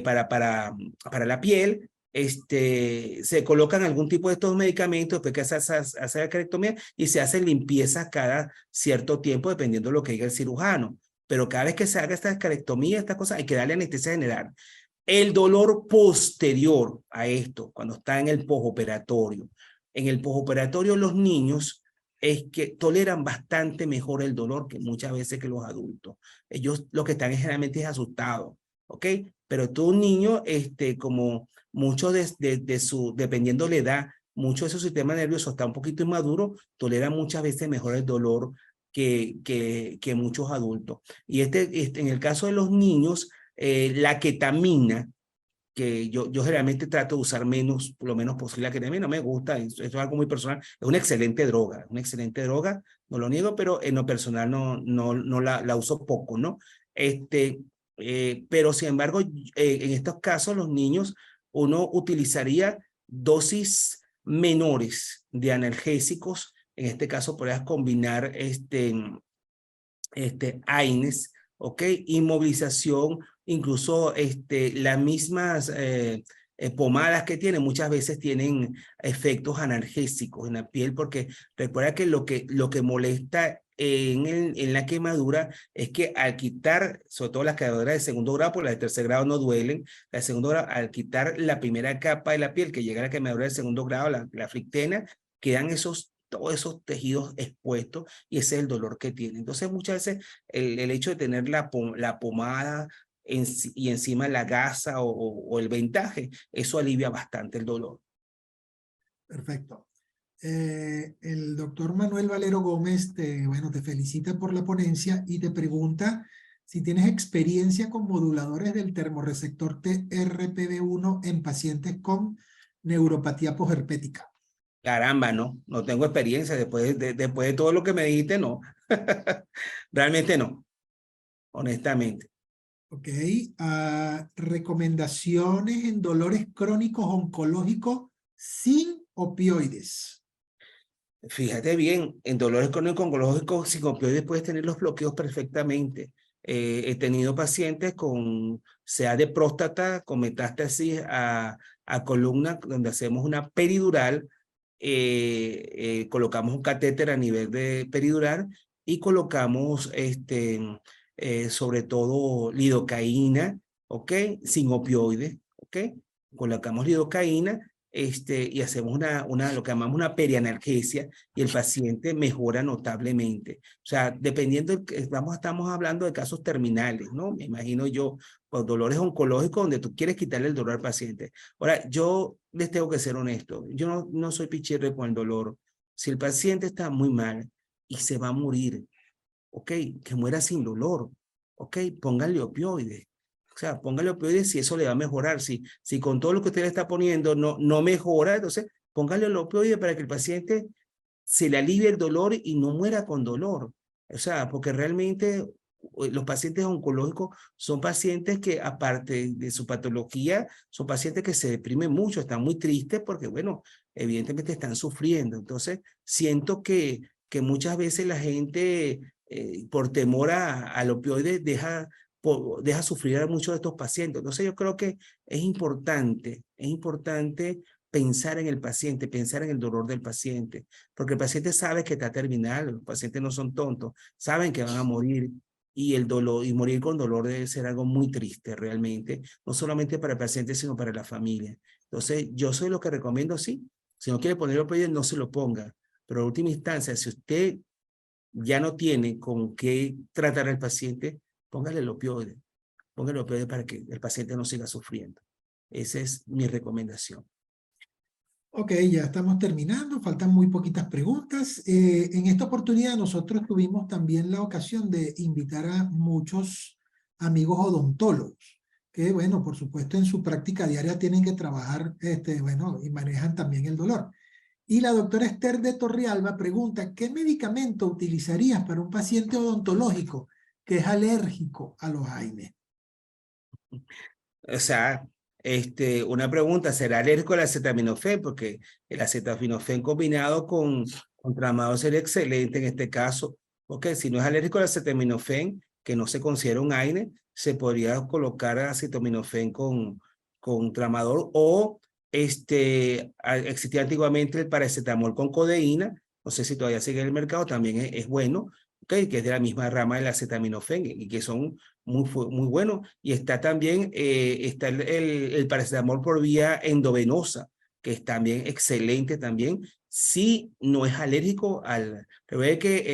para la piel. Se colocan algún tipo de estos medicamentos después que se hace la carectomía y se hace limpieza cada cierto tiempo dependiendo de lo que diga el cirujano. Pero cada vez que se haga esta carectomía, esta cosa, hay que darle anestesia general. El dolor posterior a esto, cuando está en el postoperatorio. En el postoperatorio los niños es que toleran bastante mejor el dolor que muchas veces que los adultos. Ellos lo que están generalmente es asustados, ¿ok? Pero tú un niño, como mucho dependiendo de la edad, mucho de su sistema nervioso está un poquito inmaduro, tolera muchas veces mejor el dolor que muchos adultos. Y en el caso de los niños, la ketamina, que yo generalmente trato de usar menos, lo menos posible, que a mí no me gusta, eso es algo muy personal, es una excelente droga, no lo niego, pero en lo personal no la uso poco, ¿no? Pero sin embargo, en estos casos los niños, uno utilizaría dosis menores de analgésicos, en este caso podrías combinar AINES, ¿ok? Inmovilización, incluso las mismas pomadas que tienen muchas veces tienen efectos analgésicos en la piel, porque recuerda que lo que molesta en la quemadura es que al quitar, sobre todo las quemaduras de segundo grado, porque las de tercer grado no duelen, la de segundo grado, al quitar la primera capa de la piel que llega a la quemadura de segundo grado, la frictena, quedan todos esos tejidos expuestos y ese es el dolor que tiene. Entonces muchas veces el hecho de tener la pomada y encima la gasa o el vendaje, eso alivia bastante el dolor. Perfecto. El doctor Manuel Valero Gómez te felicita por la ponencia y te pregunta si tienes experiencia con moduladores del termorreceptor TRPV1 en pacientes con neuropatía posherpética. Caramba, no tengo experiencia después de todo lo que me dijiste, no. Realmente no, honestamente. Ok. Recomendaciones en dolores crónicos oncológicos sin opioides. Fíjate bien, en dolores crónicos oncológicos sin opioides puedes tener los bloqueos perfectamente. He tenido pacientes sea de próstata, con metástasis a columna, donde hacemos una peridural, colocamos un catéter a nivel de peridural y colocamos sobre todo lidocaína, ¿ok? Sin opioides, ¿ok? Colocamos lidocaína y hacemos lo que llamamos una perianalgesia y el paciente mejora notablemente. O sea, dependiendo, estamos hablando de casos terminales, ¿no? Me imagino yo, con dolores oncológicos donde tú quieres quitarle el dolor al paciente. Ahora, yo les tengo que ser honesto, yo no soy pichirre con el dolor. Si el paciente está muy mal y se va a morir, ok, que muera sin dolor, ok, pónganle opioides. O sea, póngale opioides si eso le va a mejorar. Si con todo lo que usted le está poniendo no mejora, entonces póngale el opioide para que el paciente se le alivie el dolor y no muera con dolor. O sea, porque realmente los pacientes oncológicos son pacientes que, aparte de su patología, son pacientes que se deprimen mucho, están muy tristes porque, bueno, evidentemente están sufriendo. Entonces, siento que muchas veces la gente, por temor al opioide, deja sufrir a muchos de estos pacientes. Entonces yo creo que es importante pensar en el paciente, pensar en el dolor del paciente, porque el paciente sabe que está terminal, los pacientes no son tontos, saben que van a morir y el dolor, y morir con dolor debe ser algo muy triste realmente, no solamente para el paciente, sino para la familia. Entonces yo soy lo que recomiendo, sí, si no quiere poner opioides, no se lo ponga, pero en última instancia, si usted ya no tiene con qué tratar al paciente, póngale el opioide. Póngale el opioide para que el paciente no siga sufriendo. Esa es mi recomendación. Ok, ya estamos terminando, faltan muy poquitas preguntas. En esta oportunidad nosotros tuvimos también la ocasión de invitar a muchos amigos odontólogos, que bueno, por supuesto en su práctica diaria tienen que trabajar, bueno, y manejan también el dolor. Y la doctora Esther de Torrealba pregunta, ¿qué medicamento utilizarías para un paciente odontológico que es alérgico a los AINES? O sea, una pregunta, ¿será alérgico al acetaminofén? Porque el acetaminofén combinado con tramadol sería excelente en este caso. Porque si no es alérgico al acetaminofén, que no se considera un AINE, se podría colocar acetaminofén con tramadol o existía antiguamente el paracetamol con codeína, no sé si todavía sigue en el mercado, también es bueno, okay, que es de la misma rama del acetaminofén y que son muy buenos. Y está también está el paracetamol por vía endovenosa, que es también excelente también, si no es alérgico al... Recuerde que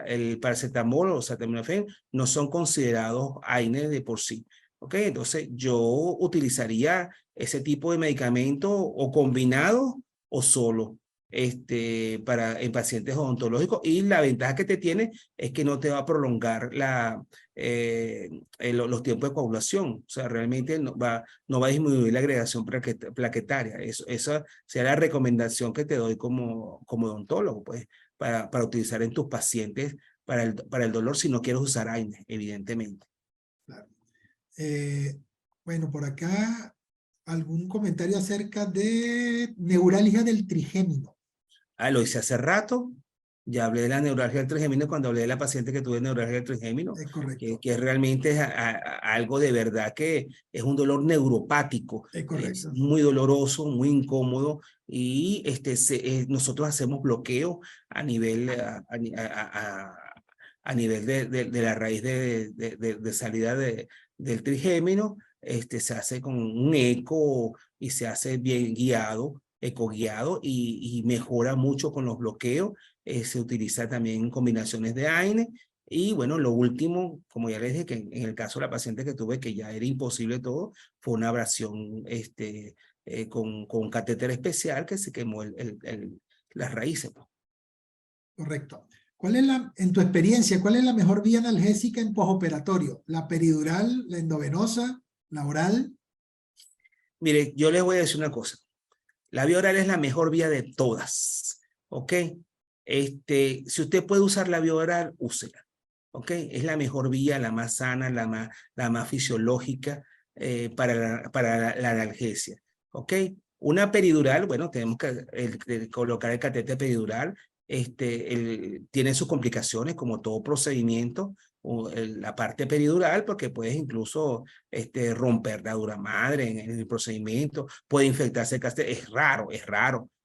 el paracetamol o acetaminofén no son considerados AINES de por sí. ¿Ok? Entonces yo utilizaría ese tipo de medicamento o combinado o solo. en pacientes odontológicos, y la ventaja que te tiene es que no te va a prolongar los tiempos de coagulación. O sea, realmente no va a disminuir la agregación plaquetaria. Esa sería la recomendación que te doy como odontólogo, pues, para utilizar en tus pacientes para el dolor, si no quieres usar AINES, evidentemente. Claro. Bueno, por acá algún comentario acerca de neuralgia del trigémino. Lo hice hace rato. Ya hablé de la neuralgia del trigémino cuando hablé de la paciente que tuve neuralgia del trigémino, Es correcto. que realmente es algo de verdad que es un dolor neuropático, Es es correcto. muy doloroso, muy incómodo, y nosotros hacemos bloqueo a nivel, a nivel de la raíz de salida del trigémino. Se hace con un eco y se hace bien guiado, eco guiado, y mejora mucho con los bloqueos. Se utiliza también en combinaciones de AINE. Y bueno, lo último, como ya les dije, que en el caso de la paciente que tuve, que ya era imposible todo, fue una abrasión con catéter especial que se quemó las raíces. Correcto. En tu experiencia, cuál es la mejor vía analgésica en postoperatorio? ¿La peridural, la endovenosa, la oral? Mire, yo les voy a decir una cosa. La vía oral es la mejor vía de todas, ¿ok? Si usted puede usar la vía oral, úsela, ¿ok? Es la mejor vía, la más sana, la más fisiológica para la analgesia, ¿ok? Una peridural, bueno, tenemos que colocar el catéter peridural. Tiene sus complicaciones, como todo procedimiento, la parte peridural, porque puedes incluso romper la dura madre en el procedimiento, puede infectarse el catéter, es raro,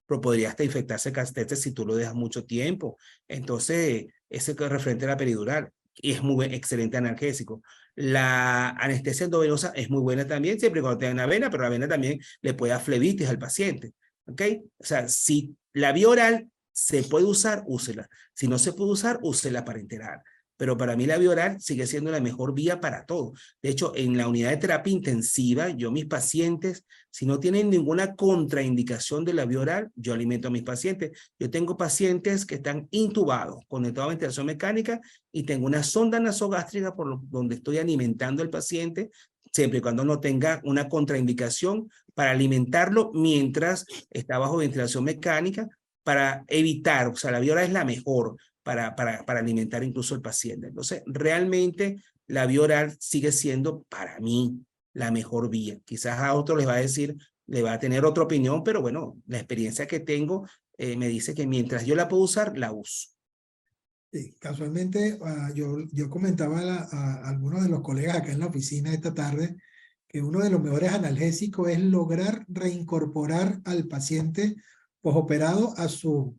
pero podría hasta infectarse el catéter si tú lo dejas mucho tiempo. Entonces, ese que es referente a la peridural, y es muy excelente analgésico. La anestesia endovenosa es muy buena también, siempre y cuando tenga una vena, pero la vena también le puede dar flebitis al paciente, ¿ok? O sea, si la vía oral se puede usar, úsela. Si no se puede usar, úsela parenteral. Pero para mí la vía oral sigue siendo la mejor vía para todo. De hecho, en la unidad de terapia intensiva, mis pacientes, si no tienen ninguna contraindicación de la vía oral, yo alimento a mis pacientes. Yo tengo pacientes que están intubados, conectados a ventilación mecánica, y tengo una sonda nasogástrica donde estoy alimentando al paciente, siempre y cuando no tenga una contraindicación, para alimentarlo mientras está bajo ventilación mecánica, para evitar, o sea, la vía oral es la mejor para alimentar incluso al paciente. Entonces, realmente la vía oral sigue siendo para mí la mejor vía. Quizás a otro les va a decir, le va a tener otra opinión, pero bueno, la experiencia que tengo me dice que mientras yo la puedo usar, la uso. Sí, casualmente yo comentaba a algunos de los colegas acá en la oficina esta tarde que uno de los mejores analgésicos es lograr reincorporar al paciente posoperado a sus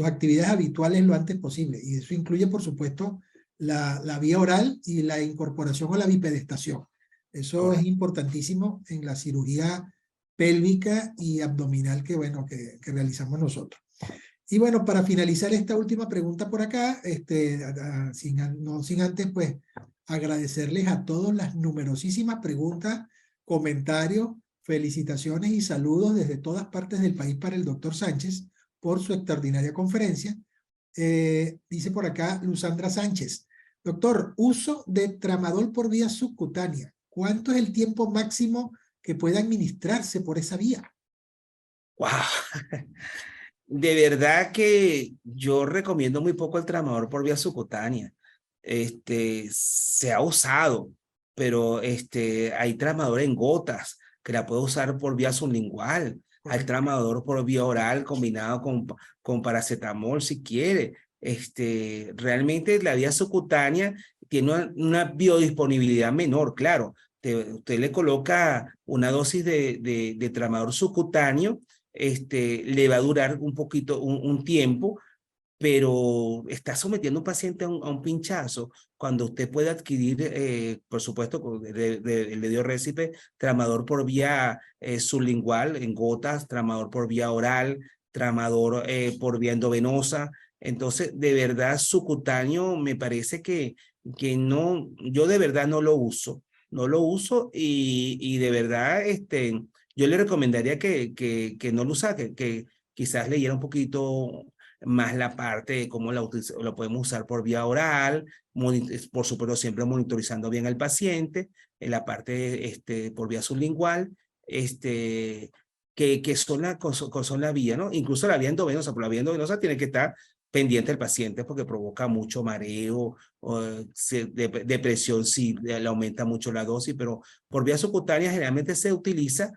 actividades habituales lo antes posible. Y eso incluye, por supuesto, la vía oral y la incorporación a la bipedestación. Eso es Correcto. importantísimo en la cirugía pélvica y abdominal que realizamos nosotros. Y bueno, para finalizar esta última pregunta por acá, no sin antes pues agradecerles a todos las numerosísimas preguntas, comentarios, felicitaciones y saludos desde todas partes del país para el doctor Sánchez por su extraordinaria conferencia. Dice por acá Luzandra Sánchez: doctor, uso de tramadol por vía subcutánea. ¿Cuánto es el tiempo máximo que puede administrarse por esa vía? ¡Wow! De verdad que yo recomiendo muy poco el tramador por vía subcutánea. Se ha usado, pero hay tramador en gotas que la puede usar por vía sublingual. Hay Correcto. tramador por vía oral combinado con paracetamol si quiere. Realmente la vía subcutánea tiene una biodisponibilidad menor, claro. Usted le coloca una dosis de tramador subcutáneo, le va a durar un poquito, un tiempo, pero está sometiendo a un paciente a un pinchazo cuando usted puede adquirir, por supuesto, le dio récipe, tramador por vía sublingual en gotas, tramador por vía oral, tramador por vía endovenosa. Entonces, de verdad, subcutáneo me parece que no, yo de verdad no lo uso, y de verdad, yo le recomendaría que no lo usa, que quizás leyera un poquito más la parte de cómo lo podemos usar por vía oral, por supuesto siempre monitorizando bien al paciente, en la parte por vía sublingual, que son son la vía, ¿no? Incluso la vía endovenosa, pero la vía endovenosa tiene que estar pendiente del paciente porque provoca mucho mareo, depresión si le aumenta mucho la dosis, pero por vía subcutánea generalmente se utiliza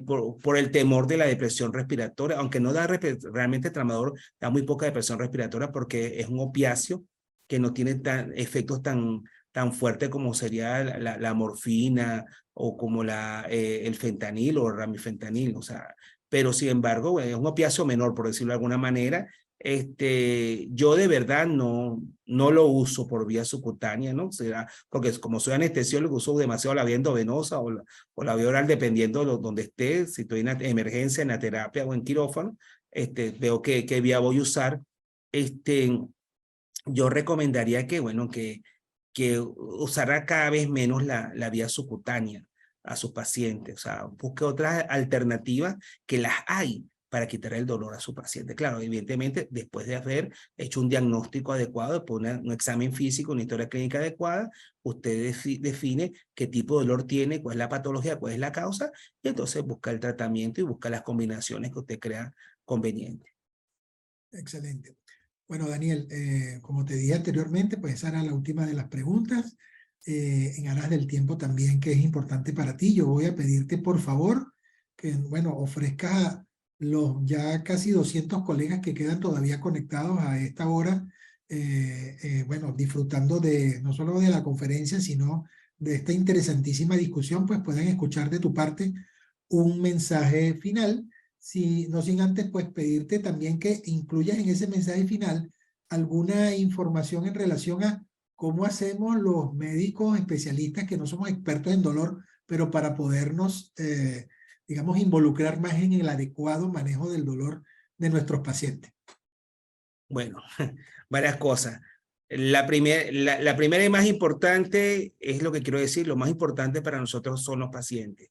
por el temor de la depresión respiratoria, aunque no da realmente tramador, da muy poca depresión respiratoria porque es un opiáceo que no tiene efectos tan fuertes como sería la morfina o como el fentanil o el ramifentanil, o sea, pero sin embargo es un opiáceo menor, por decirlo de alguna manera. Yo de verdad no lo uso por vía subcutánea, ¿no? Será porque como soy anestesiólogo uso demasiado la vía endovenosa o la vía oral dependiendo de donde esté, si estoy en emergencia, en la terapia o en quirófano, veo qué vía voy a usar. Yo recomendaría que, bueno, que usara cada vez menos la vía subcutánea a sus pacientes, o sea, busque otras alternativas que las hay para quitar el dolor a su paciente. Claro, evidentemente, después de haber hecho un diagnóstico adecuado, después de un examen físico, una historia clínica adecuada, usted define qué tipo de dolor tiene, cuál es la patología, cuál es la causa, y entonces busca el tratamiento y busca las combinaciones que usted crea convenientes. Excelente. Bueno, Daniel, como te dije anteriormente, pues esa era la última de las preguntas. En aras del tiempo también, que es importante para ti, yo voy a pedirte, por favor, que, bueno, ofrezcas a los ya casi 200 colegas que quedan todavía conectados a esta hora, bueno, disfrutando no solo de la conferencia, sino de esta interesantísima discusión, pues puedan escuchar de tu parte un mensaje final. No sin antes pues pedirte también que incluyas en ese mensaje final alguna información en relación a cómo hacemos los médicos especialistas que no somos expertos en dolor, pero para podernos, digamos, involucrar más en el adecuado manejo del dolor de nuestros pacientes. Bueno, varias cosas. La primera y más importante es lo que quiero decir, lo más importante para nosotros son los pacientes.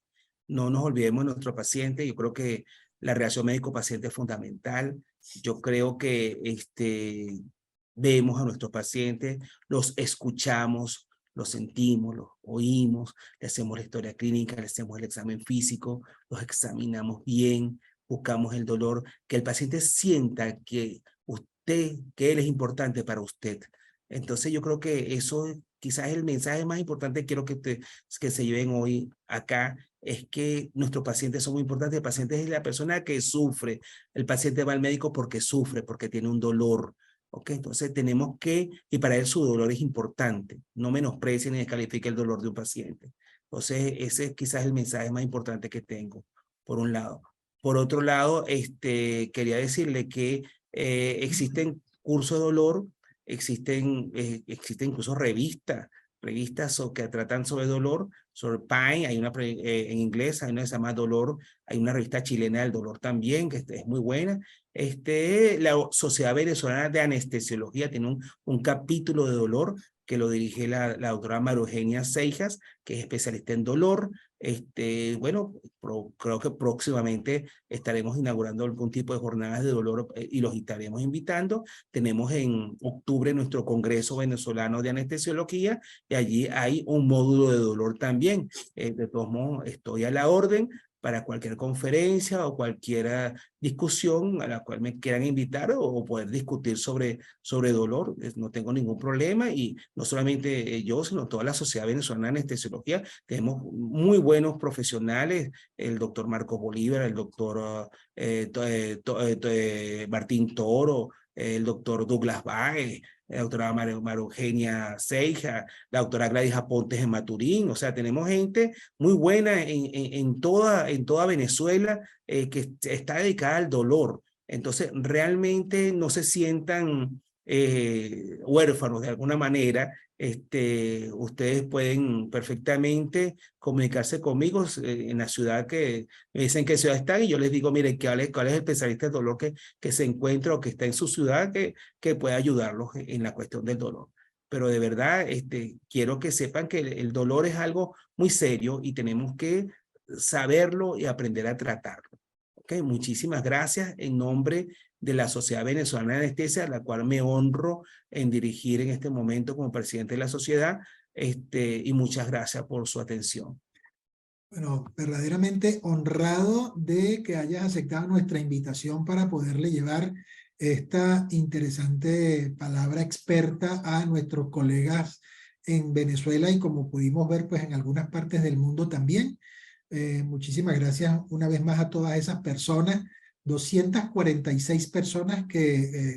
No nos olvidemos de nuestros pacientes. Yo creo que la relación médico-paciente es fundamental. Yo creo que vemos a nuestros pacientes, los escuchamos, los sentimos, los oímos, le hacemos la historia clínica, le hacemos el examen físico, los examinamos bien, buscamos el dolor, que el paciente sienta que que él es importante para usted. Entonces yo creo que eso quizás es el mensaje más importante que quiero que se lleven hoy acá, es que nuestros pacientes son muy importantes. El paciente es la persona que sufre. El paciente va al médico porque sufre, porque tiene un dolor. ¿Ok? Entonces tenemos y para él su dolor es importante. No menosprecie ni descalifique el dolor de un paciente. Entonces ese es quizás el mensaje más importante que tengo, por un lado. Por otro lado, quería decirle que existen cursos de dolor, existen incluso revistas que tratan sobre dolor, sobre pain, hay una en inglés, hay una que se llama Dolor, hay una revista chilena del dolor también, que es muy buena. La Sociedad Venezolana de Anestesiología tiene un capítulo de dolor que lo dirige la doctora María Eugenia Seijas, que es especialista en dolor. Bueno, creo que próximamente estaremos inaugurando algún tipo de jornadas de dolor y los estaremos invitando. Tenemos en octubre nuestro Congreso Venezolano de Anestesiología y allí hay un módulo de dolor también. De todos modos, estoy a la orden para cualquier conferencia o cualquier discusión a la cual me quieran invitar o poder discutir sobre dolor. No tengo ningún problema y no solamente yo, sino toda la Sociedad Venezolana de Anestesiología. Tenemos muy buenos profesionales, el doctor Marcos Bolívar, el doctor Martín Toro, el doctor Douglas Baez, la doctora María Eugenia Seija, la doctora Gladys Apontes en Maturín. O sea, tenemos gente muy buena en toda Venezuela que está dedicada al dolor. Entonces, realmente no se sientan huérfanos de alguna manera. Ustedes pueden perfectamente comunicarse conmigo en la ciudad que me dicen qué ciudad están y yo les digo, mire, cuál es el especialista de dolor que se encuentra o que está en su ciudad que puede ayudarlos en la cuestión del dolor. Pero de verdad, quiero que sepan que el dolor es algo muy serio y tenemos que saberlo y aprender a tratarlo. Ok, muchísimas gracias en nombre de la Sociedad Venezolana de Anestesia, a la cual me honro en dirigir en este momento como presidente de la sociedad, y muchas gracias por su atención. Bueno, verdaderamente honrado de que hayas aceptado nuestra invitación para poderle llevar esta interesante palabra experta a nuestros colegas en Venezuela y como pudimos ver, pues en algunas partes del mundo también. Muchísimas gracias una vez más a todas esas personas, 246 personas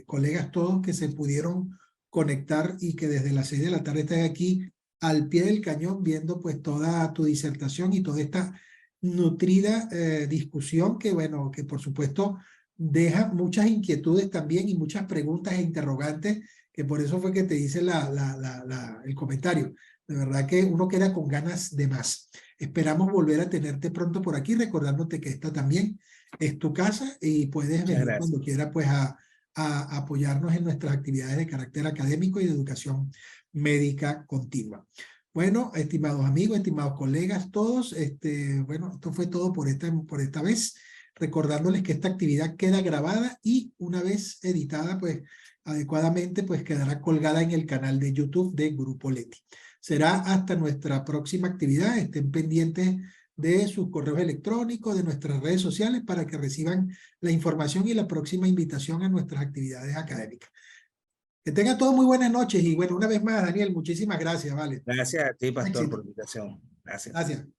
colegas todos que se pudieron conectar y que desde las 6 de la tarde están aquí al pie del cañón viendo pues toda tu disertación y toda esta nutrida discusión que bueno, que por supuesto deja muchas inquietudes también y muchas preguntas e interrogantes, que por eso fue que te hice el comentario. De verdad que uno queda con ganas de más. Esperamos volver a tenerte pronto por aquí, recordándote que esta también es tu casa y puedes Muchas venir gracias. cuando quieras pues a apoyarnos en nuestras actividades de carácter académico y de educación médica continua. Bueno, estimados amigos, estimados colegas, todos, bueno, esto fue todo por esta vez, recordándoles que esta actividad queda grabada y una vez editada, pues adecuadamente, pues quedará colgada en el canal de YouTube de Grupo Leti. Será hasta nuestra próxima actividad. Estén pendientes de sus correos electrónicos, de nuestras redes sociales para que reciban la información y la próxima invitación a nuestras actividades académicas. Que tengan todos muy buenas noches y bueno, una vez más, Daniel, muchísimas gracias, vale. Gracias a ti, pastor, por Éxito. la invitación. Gracias. Gracias.